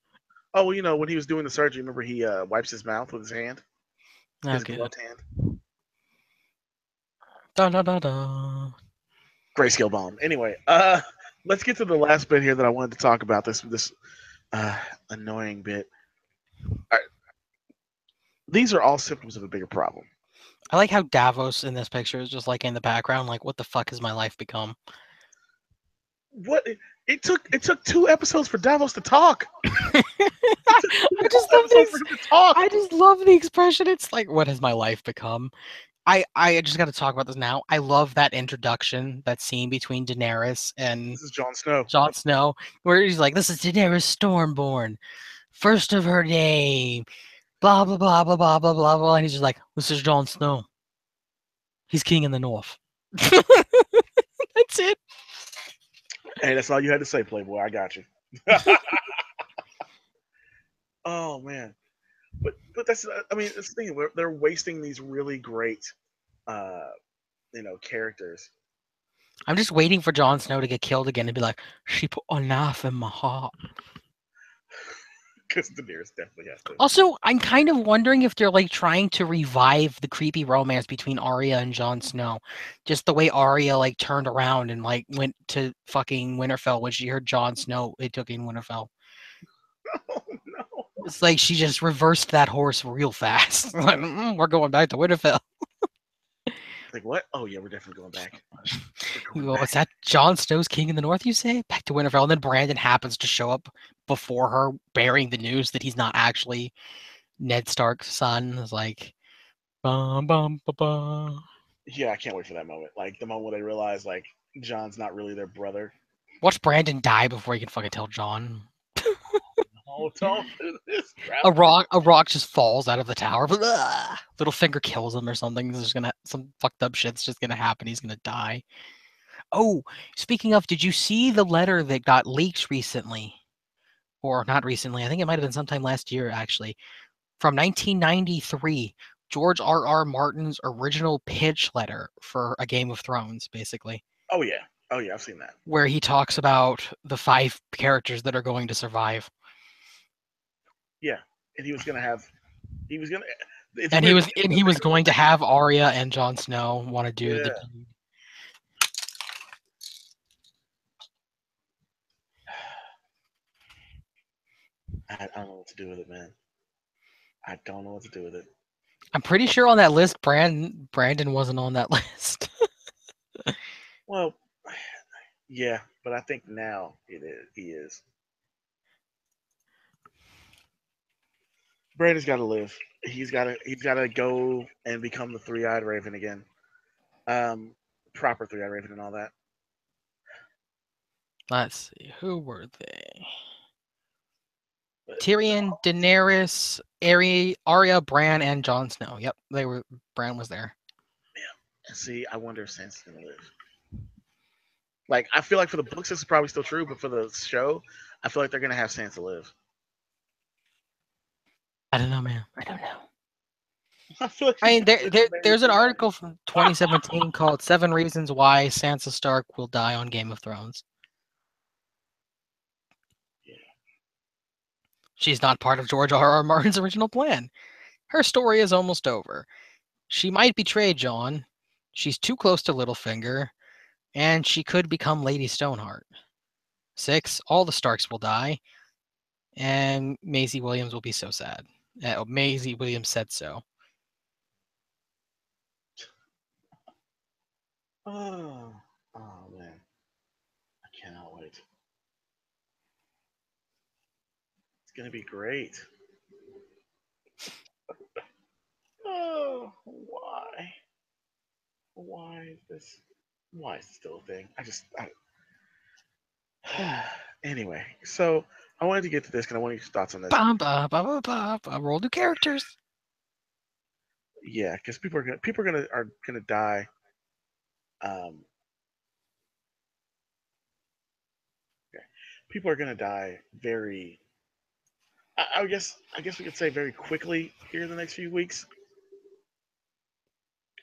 Oh, well, when he was doing the surgery, remember he wipes his mouth with his hand, his Okay. gloved hand. Da da da da. Grayscale bomb. Anyway, let's get to the last bit here that I wanted to talk about. This uh, annoying bit. All right. These are all symptoms of a bigger problem. I like how Davos in this picture is just like in the background, like, what the fuck has my life become? What it took 2 episodes for Davos to talk. It took two I whole just love episodes for these. him to talk. I just love the expression. It's like, what has my life become? I just got to talk about this now. I love that introduction, that scene between Daenerys and This is Jon Snow. Jon Snow, where he's like, "This is Daenerys Stormborn, first of her name." Blah blah blah blah blah blah blah blah. And he's just like, "This is Jon Snow. He's king in the North." That's it. Hey, that's all you had to say, Playboy. I got you. Oh man, but that's I mean it's the thing. They're wasting these really great uh, characters. I'm just waiting for Jon Snow to get killed again and be like, "She put a knife in my heart." Because Daenerys definitely has to. Also, I'm kind of wondering if they're like trying to revive the creepy romance between Arya and Jon Snow. Just the way Arya like turned around and like went to fucking Winterfell when she heard Jon Snow it took in Winterfell. Oh no! It's like she just reversed that horse real fast. Like, we're going back to Winterfell. Like what? Oh yeah, we're definitely going back. We're You going go, "What's back. that? Jon Snow's king in the north, you say?" Back to Winterfell. And then Brandon happens to show up before her, bearing the news that he's not actually Ned Stark's son. It's like, bum, bum, ba, ba. Yeah, I can't wait for that moment. Like the moment where they realize like John's not really their brother. Watch Brandon die before he can fucking tell Jon. Oh, don't do this crap. A rock just falls out of the tower. Blah! Littlefinger kills him or something. There's gonna some fucked up shit's just gonna happen. He's gonna die. Oh, speaking of, did you see the letter that got leaked recently? Or not recently? I think it might have been sometime last year, actually. From 1993, George R.R. Martin's original pitch letter for A Game of Thrones, basically, Oh yeah. Oh yeah, I've seen that. where he talks about the 5 characters that are going to survive. Yeah, and he was gonna have. He was gonna. It's And weird. he was going to have Arya and Jon Snow want to do the Yeah. deed. I don't know what to do with it, man. I don't know what to do with it. I'm pretty sure on that list, Brandon wasn't on that list. Well, yeah, but I think now it is. He is. Brandon's got to live. He's got to go and become the three-eyed raven again. Um, proper three-eyed raven and all that. Let's see, who were they? But Tyrion, Daenerys, Arya, Bran, and Jon Snow. Yep, they were. Bran was there. yeah, see, I wonder if Sansa's gonna live. Like, I feel like for the books, this is probably still true, but for the show, I feel like they're gonna have Sansa live. I don't know, man. I don't know. I feel like I she's mean, gonna live and marry there's an somebody. article from 2017 called Seven Reasons Why Sansa Stark Will Die on Game of Thrones. Yeah. She's not part of George R. R. Martin's original plan. Her story is almost over. She might betray Jon. She's too close to Littlefinger, and she could become Lady Stoneheart. 6. All the Starks will die, and Maisie Williams will be so sad. Maisie Williams said so. Oh, oh man, I cannot wait. It's gonna be great. Oh, why? Why is this? Why is this still a thing? Anyway, so I wanted to get to this because I want your thoughts on this. Roll new characters. Yeah, because people are gonna die. Um, okay. People are gonna die very. I guess we could say very quickly here in the next few weeks.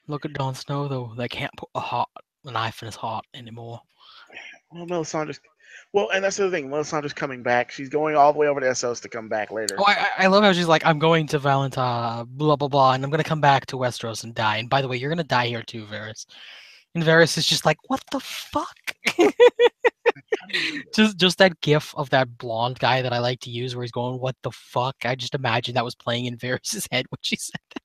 Look at Jon Snow though. They can't put a knife in his heart anymore. Well, Melisandre's. Well, and that's the other thing. Melisandre's coming back. She's going all the way over to Essos to come back later. Oh, I love how she's like, I'm going to Valentina, blah blah blah, and I'm gonna come back to Westeros and die. And by the way, you're gonna die here too, Varys. And Varys is just like, what the fuck? How do you do this? Just that gif of that blonde guy that I like to use where he's going, what the fuck? I just imagine that was playing in Varys's head when she said that.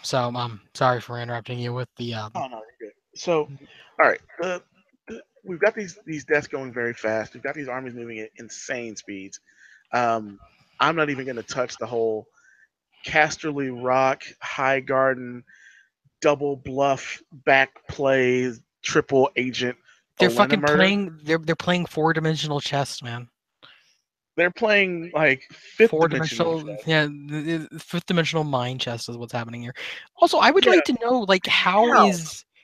So I'm sorry for interrupting you with the Oh no, you're good. So, all right, we've got these deaths going very fast. We've got these armies moving at insane speeds. Um, I'm not even going to touch the whole Casterly Rock, High Garden, double bluff, back plays, triple agent they're Olenna fucking murder. playing they're playing four-dimensional chess, man. They're playing like fifth dimensional Four-dimensional, chess. yeah, the fifth-dimensional mind chess is what's happening here. Also, I would Yeah, like to know, like, how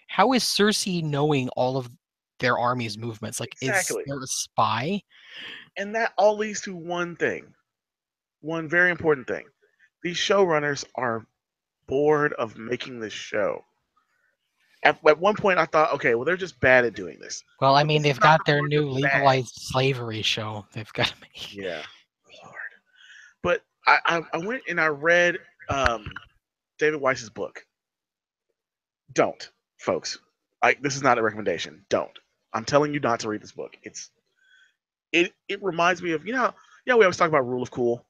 how is Cersei knowing all of their army's movements? Like, is exactly? there a spy? And that all leads to one thing, one very important thing. These showrunners are bored of making this show. At one point, I thought, okay, well, they're just bad at doing this. Well, I But mean, this is they've not got the their more just new bad. legalized slavery show they've got to make. Yeah, Lord. But I went and I read David Weiss's book. Don't, folks. This is not a recommendation. Don't. I'm telling you not to read this book. It reminds me of yeah, we always talk about rule of cool,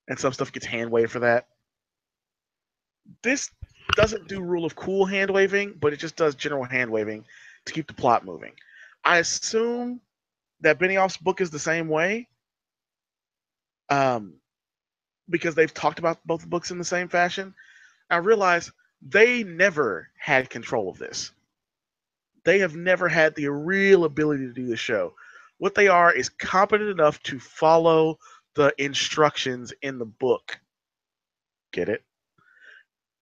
and some stuff gets hand waved for that. This doesn't do rule of cool hand waving, but it just does general hand waving to keep the plot moving. I assume that Benioff's book is the same way, um, because they've talked about both books in the same fashion. I realize they never had control of this. They have never had the real ability to do the show. What they are is competent enough to follow the instructions in the book. Get it?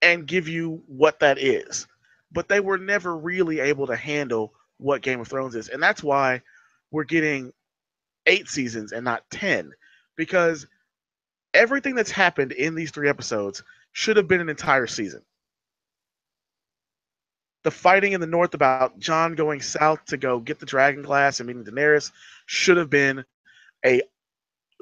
And give you what that is. But they were never really able to handle what Game of Thrones is. And that's why we're getting 8 seasons and not 10. Because everything that's happened in these 3 episodes should have been an entire season. The fighting in the north about Jon going south to go get the dragon glass and meeting Daenerys should have been a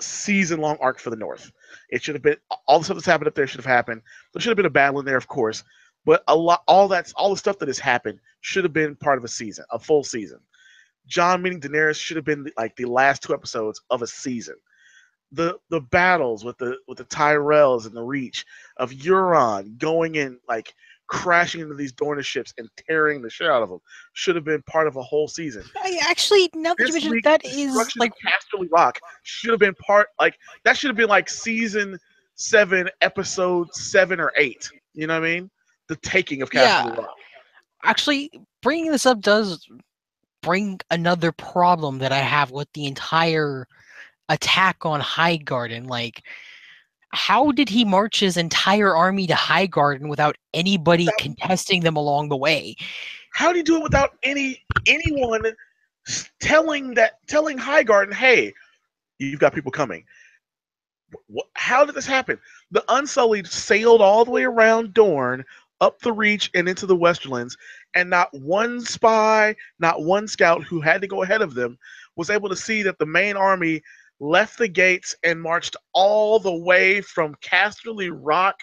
season-long arc for the north. It should have been all the stuff that's happened up there should have happened. There should have been a battle in there, of course, But all the stuff that has happened should have been part of a season, a full season. John meeting Daenerys should have been like the last 2 episodes of a season. The battles with the Tyrells and the Reach of Euron going in like crashing into these Dornish ships and tearing the shit out of them should have been part of a whole season. I actually, now that you This mention it, week's that is destruction of like, Casterly Rock should have been part like that should have been like season 7, episode 7 or 8. You know what I mean? The taking of Casterly yeah. Rock. Actually, bringing this up does bring another problem that I have with the entire attack on Highgarden. Like, how did he march his entire army to Highgarden without anybody Without, contesting them along the way? how do you do it without anyone telling Highgarden, hey, you've got people coming? How did this happen? The Unsullied sailed all the way around Dorne, up the Reach, and into the Westerlands, and not one spy, not one scout who had to go ahead of them was able to see that the main army left the gates and marched all the way from Casterly Rock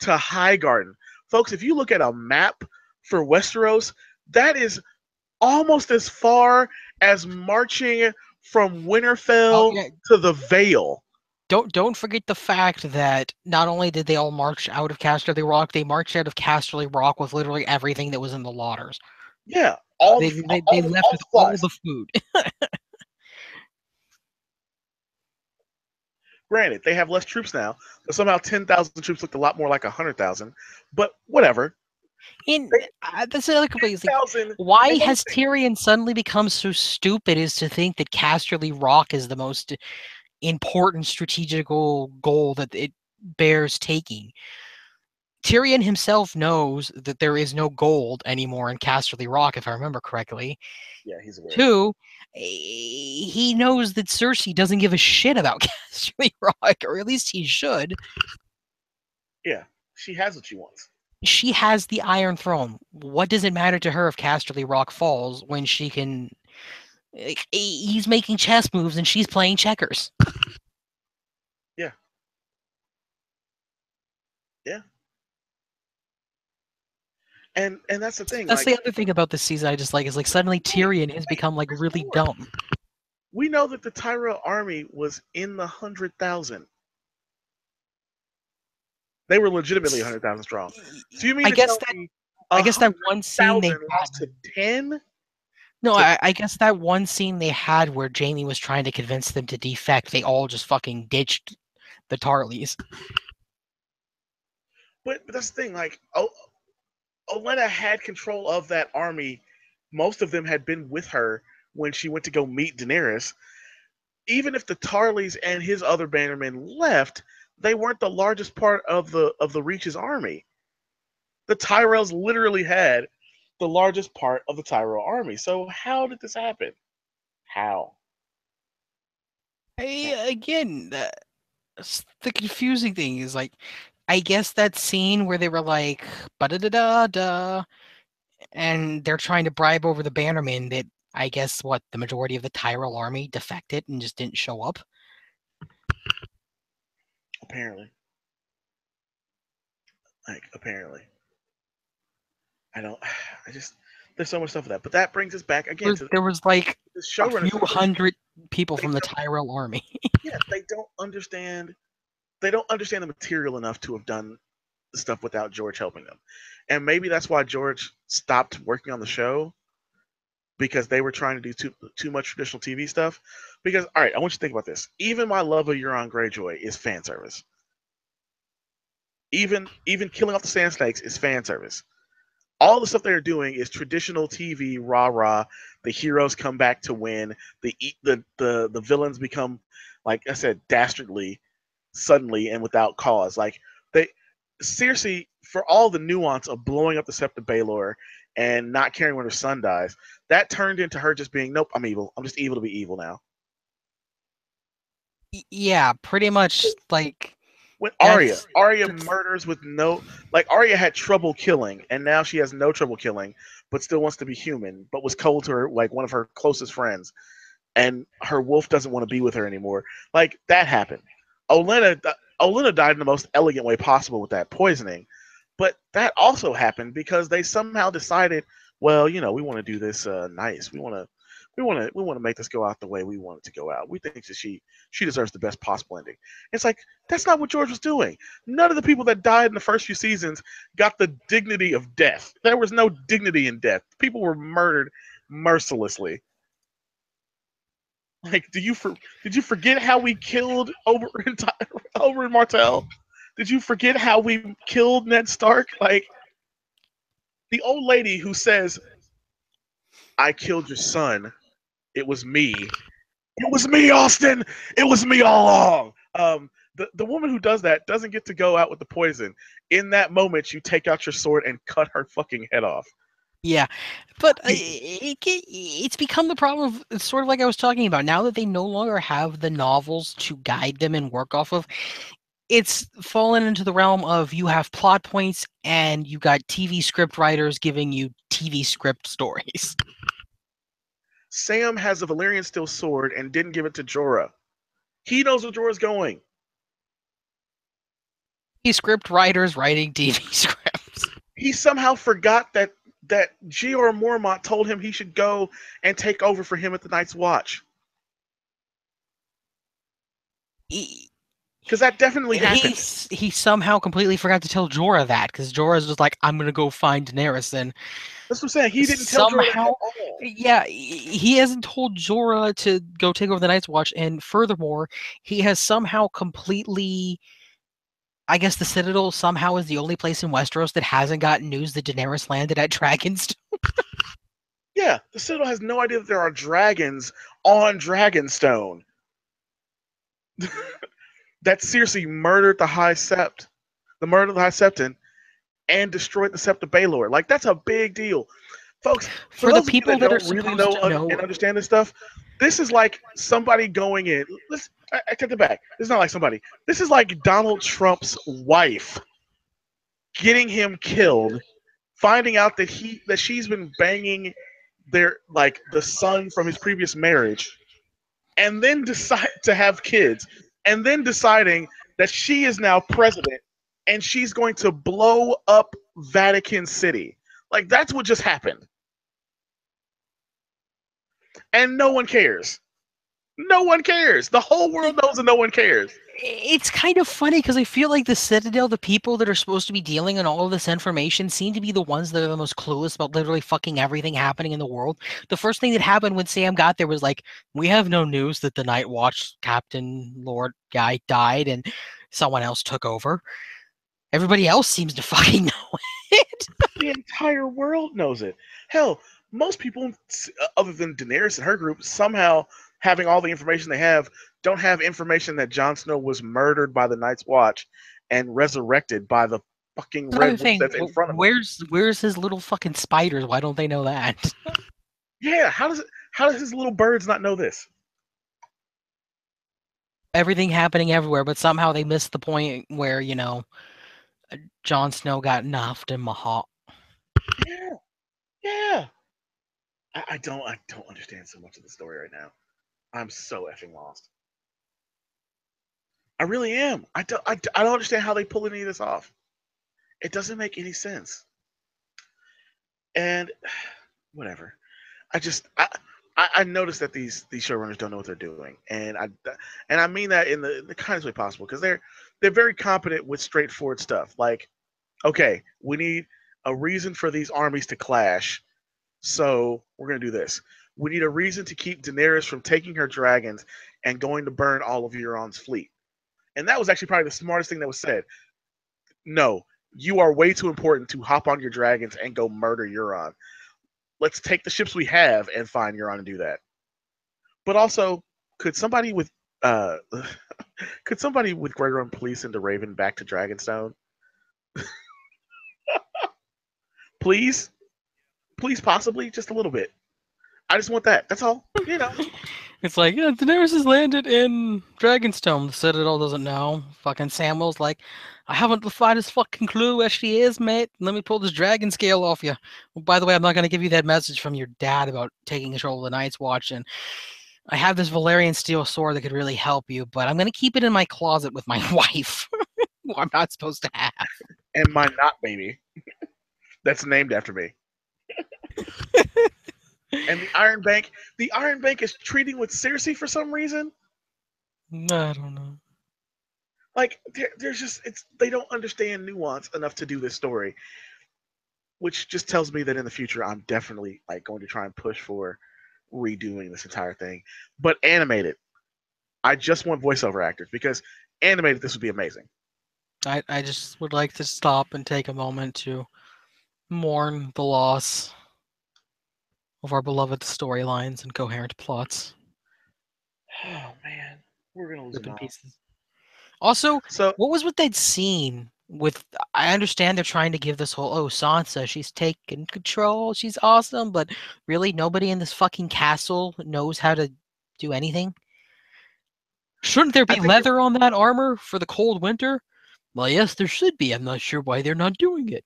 to Highgarden. Folks, if you look at a map for Westeros, that is almost as far as marching from Oh Winterfell yeah, to the Vale. don't forget the fact that not only did they all march out of Casterly Rock, they marched out of Casterly Rock with literally everything that was in the Lauders. Yeah, all They the they, all they the left all with the all flies. the food. Granted, they have less troops now, but somehow 10,000 troops looked a lot more like 100,000. But whatever. And They that's another complaint. Is like, 10,000. why And has Tyrion suddenly become so stupid as to think that Casterly Rock is the most important strategical goal that it bears taking? Tyrion himself knows that there is no gold anymore in Casterly Rock, if I remember correctly. yeah, he's aware. Two, he knows that Cersei doesn't give a shit about Casterly Rock, or at least he should. Yeah, she has what she wants. She has the Iron Throne. What does it matter to her if Casterly Rock falls when she can? He's making chess moves and she's playing checkers. Yeah, yeah. And that's the thing. That's Like, the other thing about this season I just like is like suddenly wait, Tyrion has wait, become like there's really more. dumb. We know that the Tyrell army was in the 100,000. They were legitimately 100,000 strong. So you mean I to guess tell that me I a guess that hundred one scene they thousand had. lost to 10? No, To I guess that one scene they had where Jamie was trying to convince them to defect, they all just fucking ditched the Tarleys. but that's the thing. Like, Olenna had control of that army. Most of them had been with her when she went to go meet Daenerys. Even if the Tarleys and his other bannermen left, they weren't the largest part of the Reach's army. The Tyrells literally had the largest part of the Tyrell army. So how did this happen? How? Again, the confusing thing is like, I guess that scene where they were like, da da da da, and they're trying to bribe over the Bannerman that I guess what the majority of the Tyrell army defected and just didn't show up. Apparently, apparently, I don't. I just there's so much stuff for that. But that brings us back again to There was like the a showrunners. few hundred people They from the don't, Tyrell army. yeah, they don't understand. They don't understand the material enough to have done the stuff without George helping them, and maybe that's why George stopped working on the show because they were trying to do too much traditional TV stuff. Because all right, I want you to think about this. Even my love of Euron Greyjoy is fan service. Even killing off the Sand Snakes is fan service. All the stuff they're doing is traditional TV rah rah. The heroes come back to win. The villains become, like I said, dastardly, suddenly and without cause. Like they seriously, for all the nuance of blowing up the Sept of Baelor and not caring when her son dies, that turned into her just being, nope, I'm evil. I'm just evil to be evil now. Yeah, pretty much like When that's Arya that's murders with no, like Arya had trouble killing, and now she has no trouble killing, but still wants to be human, but was cold to her, like one of her closest friends, and her wolf doesn't want to be with her anymore. Like that happened. Olenna Olenna died in the most elegant way possible with that poisoning, But that also happened because they somehow decided, well, we want to do this nice. We want to make this go out the way we want it to go out. We think that she deserves the best possible ending. It's like that's not what George was doing. None of the people that died in the first few seasons got the dignity of death. There was no dignity in death. People were murdered mercilessly. Like, did you forget how we killed over in Martell? Did you forget how we killed Ned Stark? Like the old lady who says, "I killed your son. It was me. It was me, Austin. It was me all along." The woman who does that doesn't get to go out with the poison. In that moment, you take out your sword and cut her fucking head off. Yeah, but I mean, it's become the problem of it's sort of like I was talking about. Now that they no longer have the novels to guide them and work off of, it's fallen into the realm of you have plot points and you got TV script writers giving you TV script stories. Sam has a Valyrian steel sword and didn't give it to Jorah. He knows where Jorah's going. TV script writers writing TV scripts. He somehow forgot that George Mormont told him he should go and take over for him at the Night's Watch. He, Because that definitely he happened. he somehow completely forgot to tell Jorah that because Jorah's just like, I'm gonna go find Daenerys, and That's what I'm saying. He didn't tell Jorah that somehow, at all. yeah, he hasn't told Jorah to go take over the Night's Watch, and furthermore, he has somehow completely. I guess the Citadel somehow is the only place in Westeros that hasn't gotten news that Daenerys landed at Dragonstone. Yeah, the Citadel has no idea that there are dragons on Dragonstone. That Cersei murdered the High Sept, the murder of the High Septon, and destroyed the Sept of Baelor. Like that's a big deal, folks. For For the those of you people that that are don't really supposed know to and know, understand this stuff, this is like somebody going in. I take it back. This is not like somebody. This is like Donald Trump's wife getting him killed, finding out that she's been banging the son from his previous marriage, and then decide to have kids, and then deciding that she is now president and she's going to blow up Vatican City. Like that's what just happened. And no one cares. No one cares. The whole world knows and no one cares. it's kind of funny because I feel like the Citadel, the people that are supposed to be dealing in all of this information, seem to be the ones that are the most clueless about literally fucking everything happening in the world. The first thing that happened when Sam got there was like, we have no news that the Night Watch Captain Lord guy died and someone else took over. Everybody else seems to fucking know it. The entire world knows it. Hell, most people, other than Daenerys and her group, somehow having all the information they have, don't have information that Jon Snow was murdered by the Night's Watch and resurrected by the fucking Another Red Witch thing, that's in front of him. where's his little fucking spiders? Why don't they know that? Yeah, how does his little birds not know this? Everything happening everywhere, but somehow they missed the point where, Jon Snow got nuffed in Mahal. Yeah, yeah. I don't understand so much of the story right now. I'm so effing lost. I really am. I don't understand how they pull any of this off. It doesn't make any sense. And whatever. I just I noticed that these showrunners don't know what they're doing, and I mean that in the kindest way possible because they're very competent with straightforward stuff. Like, okay, we need a reason for these armies to clash, so we're gonna do this. We need a reason to keep Daenerys from taking her dragons and going to burn all of Euron's fleet. And that was actually probably the smartest thing that was said. No, you are way too important to hop on your dragons and go murder Euron. Let's take the ships we have and find Euron and do that. But also, could somebody with uh could somebody with Grey Run police into Raven back to Dragonstone? Please? Please possibly? Just a little bit. I just want that. That's all. It's like, yeah, Daenerys has landed in Dragonstone. The Citadel doesn't know. Fucking Samuel's like, I haven't the slightest fucking clue where she is, mate. Let me pull this dragon scale off you. Well, by the way, I'm not going to give you that message from your dad about taking control of the Night's Watch, and I have this Valyrian steel sword that could really help you, but I'm going to keep it in my closet with my wife, who I'm not supposed to have. and my not baby that's named after me. And the Iron Bank is treating with Cersei for some reason. I don't know. Like there's just they don't understand nuance enough to do this story, which just tells me that in the future I'm definitely like going to try and push for redoing this entire thing, but animated. I just want voiceover actors because animated this would be amazing. I just would like to stop and take a moment to mourn the loss of our beloved storylines and coherent plots. Oh man, we're gonna lose Rip them in all. pieces. Also, So what was with that scene with I understand they're trying to give this whole Sansa, she's taking control, she's awesome, but really nobody in this fucking castle knows how to do anything? Shouldn't there I be think leather on that armor for the cold winter? Well, yes, there should be. I'm not sure why they're not doing it.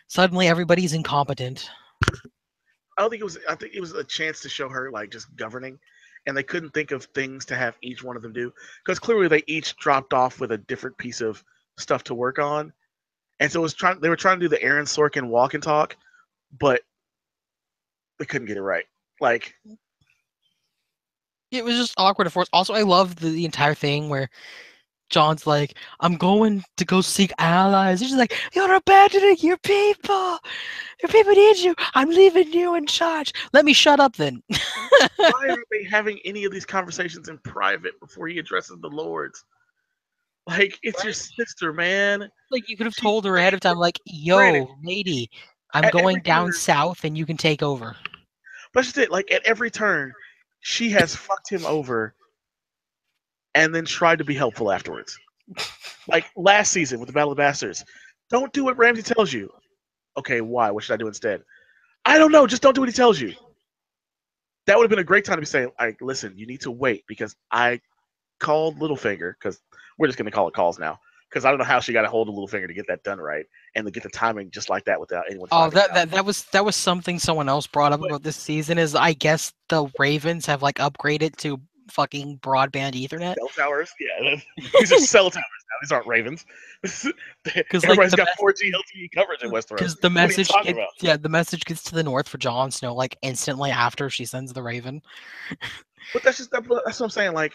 Suddenly everybody's incompetent. I don't think it was. I think it was a chance to show her like just governing, and they couldn't think of things to have each one of them do because clearly they each dropped off with a different piece of stuff to work on, and so it was trying. They were trying to do the Aaron Sorkin walk and talk, but they couldn't get it right. Like It was just awkward at first. Also, I love the entire thing where John's like, I'm going to go seek allies. He's just like, you're abandoning your people. Your people need you. I'm leaving you in charge. Let me shut up then. why aren't they having any of these conversations in private before he addresses the lords? Like it's your Right? sister, man. Like, you could have She told her ahead of time, like, granted yo, lady, I'm at going every down turn, south and you can take over. but that's just it. Like at every turn, she has fucked him over and then tried to be helpful afterwards. Like last season with the Battle of the Bastards. Don't do what Ramsey tells you. Okay, why? What should I do instead? I don't know. Just don't do what he tells you. That would have been a great time to be saying, like, listen, you need to wait because I called Littlefinger because we're just going to call it calls now because I don't know how she got a hold of Littlefinger to get that done right and to get the timing just like that without anyone Oh, finding out. that was something someone else brought up But about this season is I guess the Ravens have like upgraded to fucking broadband Ethernet cell towers, yeah, these are cell towers now. These aren't Ravens. because like Everybody's got 4G LTE coverage in Westeros. the What are you message talking gets about? the message gets to the north for Jon Snow like instantly after she sends the Raven. But that's what I'm saying. Like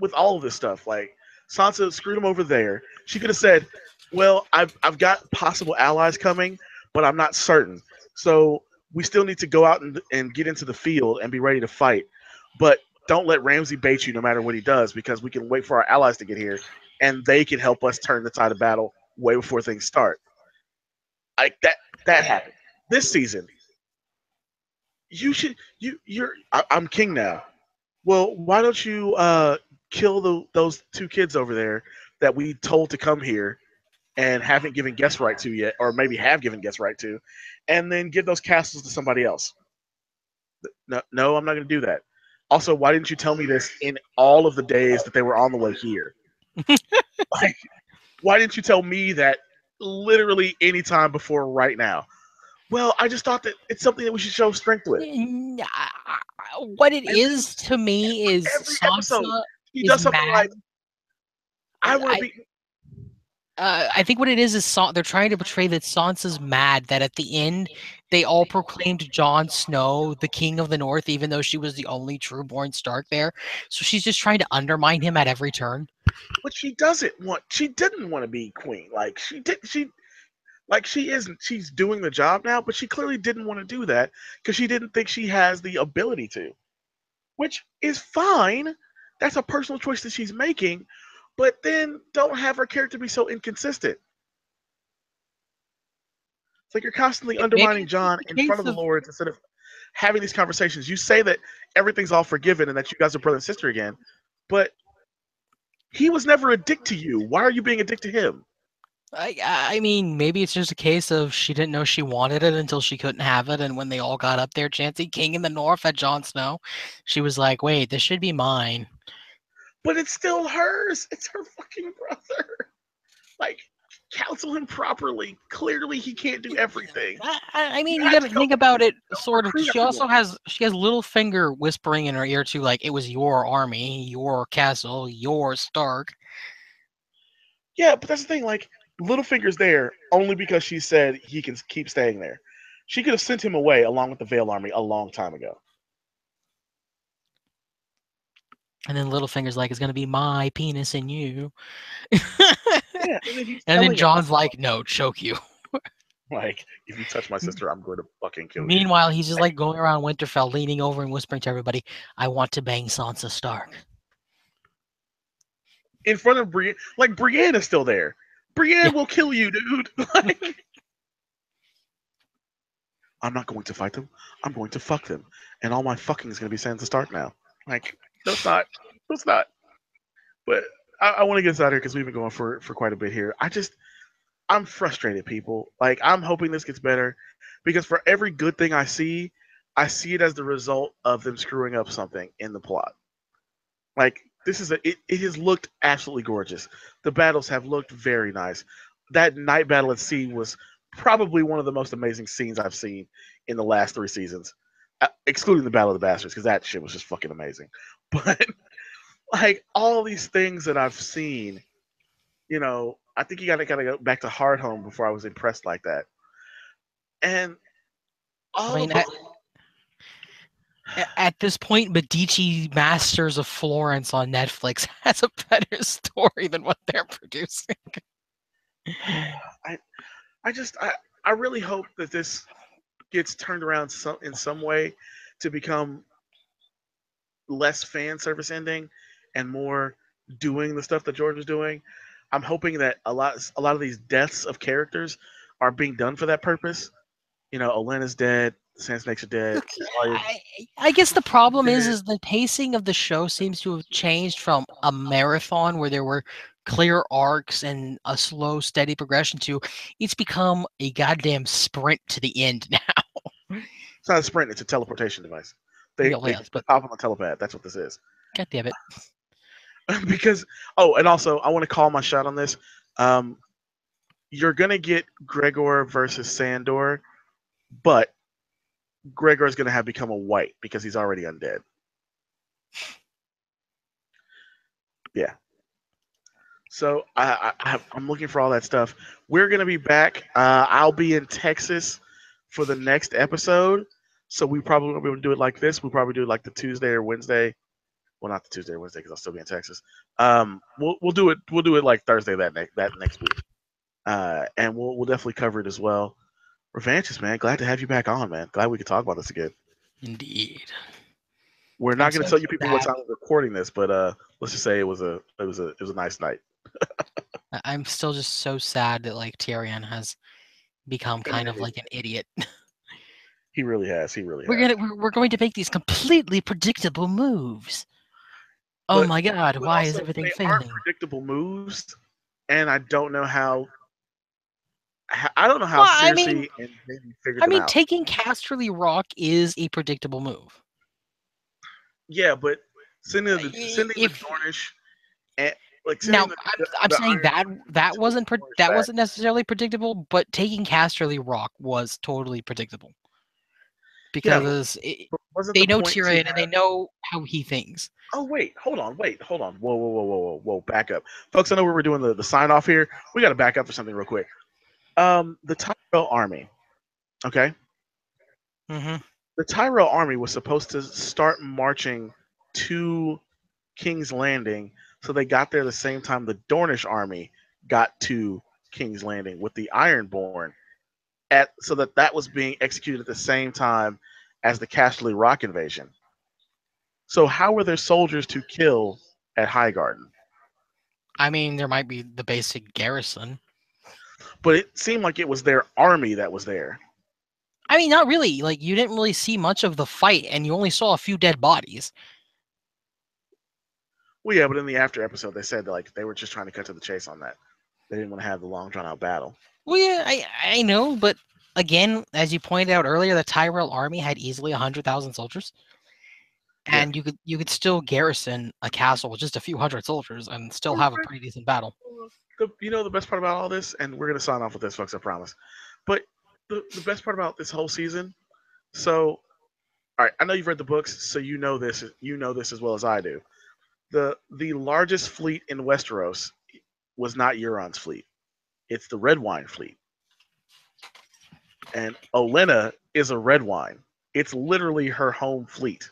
with all of this stuff, like Sansa screwed him over there. She could have said, "Well, I've got possible allies coming, but I'm not certain. So we still need to go out and get into the field and be ready to fight. But don't let Ramsay bait you, no matter what he does, because we can wait for our allies to get here, and they can help us turn the tide of battle way before things start. Like that happened this season. You should I'm king now. Well, why don't you kill those two kids over there that we told to come here and haven't given guest right to yet, or maybe have given guest right to, and then give those castles to somebody else? No, no, I'm not going to do that. Also, why didn't you tell me this in all of the days that they were on the way here? Like, why didn't you tell me that literally any time before right now? Well, I just thought that it's something that we should show strength with. What it And then is to me is every episode, Sansa he is does something mad. like, I want to I be. I think what it is they're trying to portray that Sansa's mad that at the end they all proclaimed Jon Snow the King of the North, even though she was the only true-born Stark there. So she's just trying to undermine him at every turn. But she doesn't want. She didn't want to be queen. Like she did. She isn't. She's doing the job now, but she clearly didn't want to do that because she didn't think she has the ability to, which is fine. That's a personal choice that she's making. But then don't have her character be so inconsistent. It's like you're constantly Maybe undermining it's just John a in front case of the of lords instead of having these conversations. You say that everything's all forgiven and that you guys are brother and sister again, but he was never a dick to you. Why are you being a dick to him? I mean, maybe it's just a case of she didn't know she wanted it until she couldn't have it, and when they all got up there chanting "King in the North" at Jon Snow, she was like, "Wait, this should be mine." But it's still hers. It's her fucking brother. Like, counsel him properly. Clearly, he can't do everything. I You mean, you had got to to think about it sort of. recruit everyone. She has Littlefinger whispering in her ear too, like it was your army, your castle, your Stark. Yeah, but that's the thing. Like, Littlefinger's there only because she said he can keep staying there. She could have sent him away along with the Veil Army a long time ago. And then Littlefinger's like, it's gonna be my penis in you. Yeah, and then he's And then telling him John's like, no, choke you. like, if you touch my sister, I'm going to fucking kill you. Meanwhile, he's just like going around Winterfell, leaning over and whispering to everybody, I want to bang Sansa Stark. In front of Brienne, like Brienne is still there. Yeah. Brienne will kill you, dude. Like, I'm not going to fight them. I'm going to fuck them, and all my fucking is going to be Sansa Stark now. Like, no, it's not. No, it's not. But I want to get this out here because we've been going for quite a bit here. I'm frustrated, people. Like, I'm hoping this gets better because for every good thing I see it as the result of them screwing up something in the plot. Like, this is it has looked absolutely gorgeous. The battles have looked very nice. That night battle at sea was probably one of the most amazing scenes I've seen in the last 3 seasons, excluding the Battle of the Bastards, because that shit was just fucking amazing. But like all these things that I've seen, I think you gotta go back to Hardhome before I was impressed like that. And I all of mean, the at this point, Medici Masters of Florence on Netflix has a better story than what they're producing. I I really hope that this gets turned around in some way to become less fan service ending and more doing the stuff that George is doing. I'm hoping that a lot of these deaths of characters are being done for that purpose. Olenna's dead, Sand Snakes are dead, Look, Arya's I guess the problem dead. is the pacing of the show seems to have changed from a marathon where there were clear arcs and a slow, steady progression to it's become a goddamn sprint to the end now. It's not a sprint; it's a teleportation device. They Yeah, they yes, but hop on a telepad. That's what this is. god damn it. Because and also I want to call my shot on this. Um, you're gonna get Gregor versus Sandor, but Gregor is gonna have become a white because he's already undead. Yeah. So I'm looking for all that stuff. We're gonna be back. I'll be in Texas for the next episode. So we probably won't be able to do it like this. We'll probably do it like the Tuesday or Wednesday. Well, not the Tuesday or Wednesday because I'll still be in Texas. We'll do it. We'll do it like Thursday that next week. And we'll definitely cover it as well. Revanches, man. Glad to have you back on, man. Glad we could talk about this again. Indeed. We're I'm not going to so tell you people what sad. time we're recording this, but let's just say it was a nice night. I'm still just so sad that like Tyrion has become kind of like an idiot. He really has. He really We're has. gonna we're going to make these completely predictable moves. Oh But my god, but why is also everything they aren't failing? predictable moves, and I don't know I don't know how Well, I mean, Cersei and Jaime figured them out. taking Casterly Rock is a predictable move. Yeah, but sending the If Dornish and like now sending I'm the saying Iron that to the Dornish that back. wasn't necessarily predictable, but taking Casterly Rock was totally predictable Yeah, because but wasn't they the know point to Tyrion and they have? know how he thinks. Oh wait, hold on. Whoa, back up, folks. I know we were doing the sign off here. We got to back up for something real quick. The Tyrell army. Okay, Hmm. the Tyrell army was supposed to start marching to King's Landing, so they got there the same time the Dornish army got to King's Landing with the Ironborn, so that was being executed at the same time as the Casterly Rock invasion. So how were there soldiers to kill at Highgarden? I mean, there might be the basic garrison. But it seemed like it was their army that was there. I mean, not really. Like you didn't really see much of the fight, and you only saw a few dead bodies. Well, yeah, but in the after episode, they said that, like they were just trying to cut to the chase on that. They didn't want to have the long drawn out battle. Well, yeah, I know, but again, as you pointed out earlier, the Tyrell army had easily 100,000 soldiers, Yeah. and you could still garrison a castle with just a few hundred soldiers and still have a pretty decent battle. The best part about all this, and we're gonna sign off with this, folks. I promise. But the best part about this whole season. So, all right, I know you've read the books, so you know this. You know this as well as I do. The largest fleet in Westeros was not Euron's fleet. It's the red wine fleet. And Olenna is a red wine. It's literally her home fleet.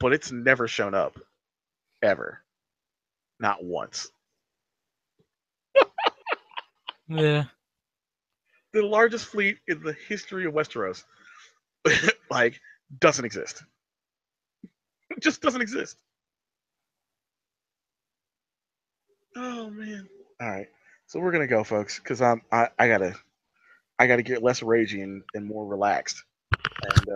But it's never shown up. Ever. Not once. Yeah. The largest fleet in the history of Westeros, like, doesn't exist. It just doesn't exist. Oh man. All right. So we're gonna go, folks, because I gotta get less ragey and more relaxed and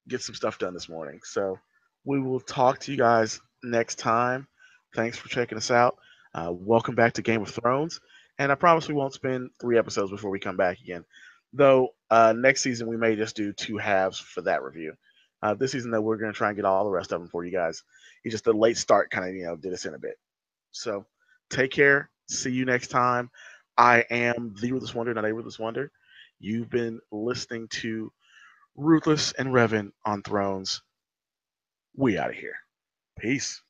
get some stuff done this morning. So we will talk to you guys next time. Thanks for checking us out. Welcome back to Game of Thrones. And I promise we won't spend 3 episodes before we come back again. Though next season we may just do 2 halves for that review. This season though we're gonna try and get all the rest of them for you guys. It's just the late start kind of did us in a bit. So take care. See you next time. I am the Ruthless Wonder, not a Ruthless Wonder. You've been listening to Ruthless and Revan on Thrones. We out of here. Peace.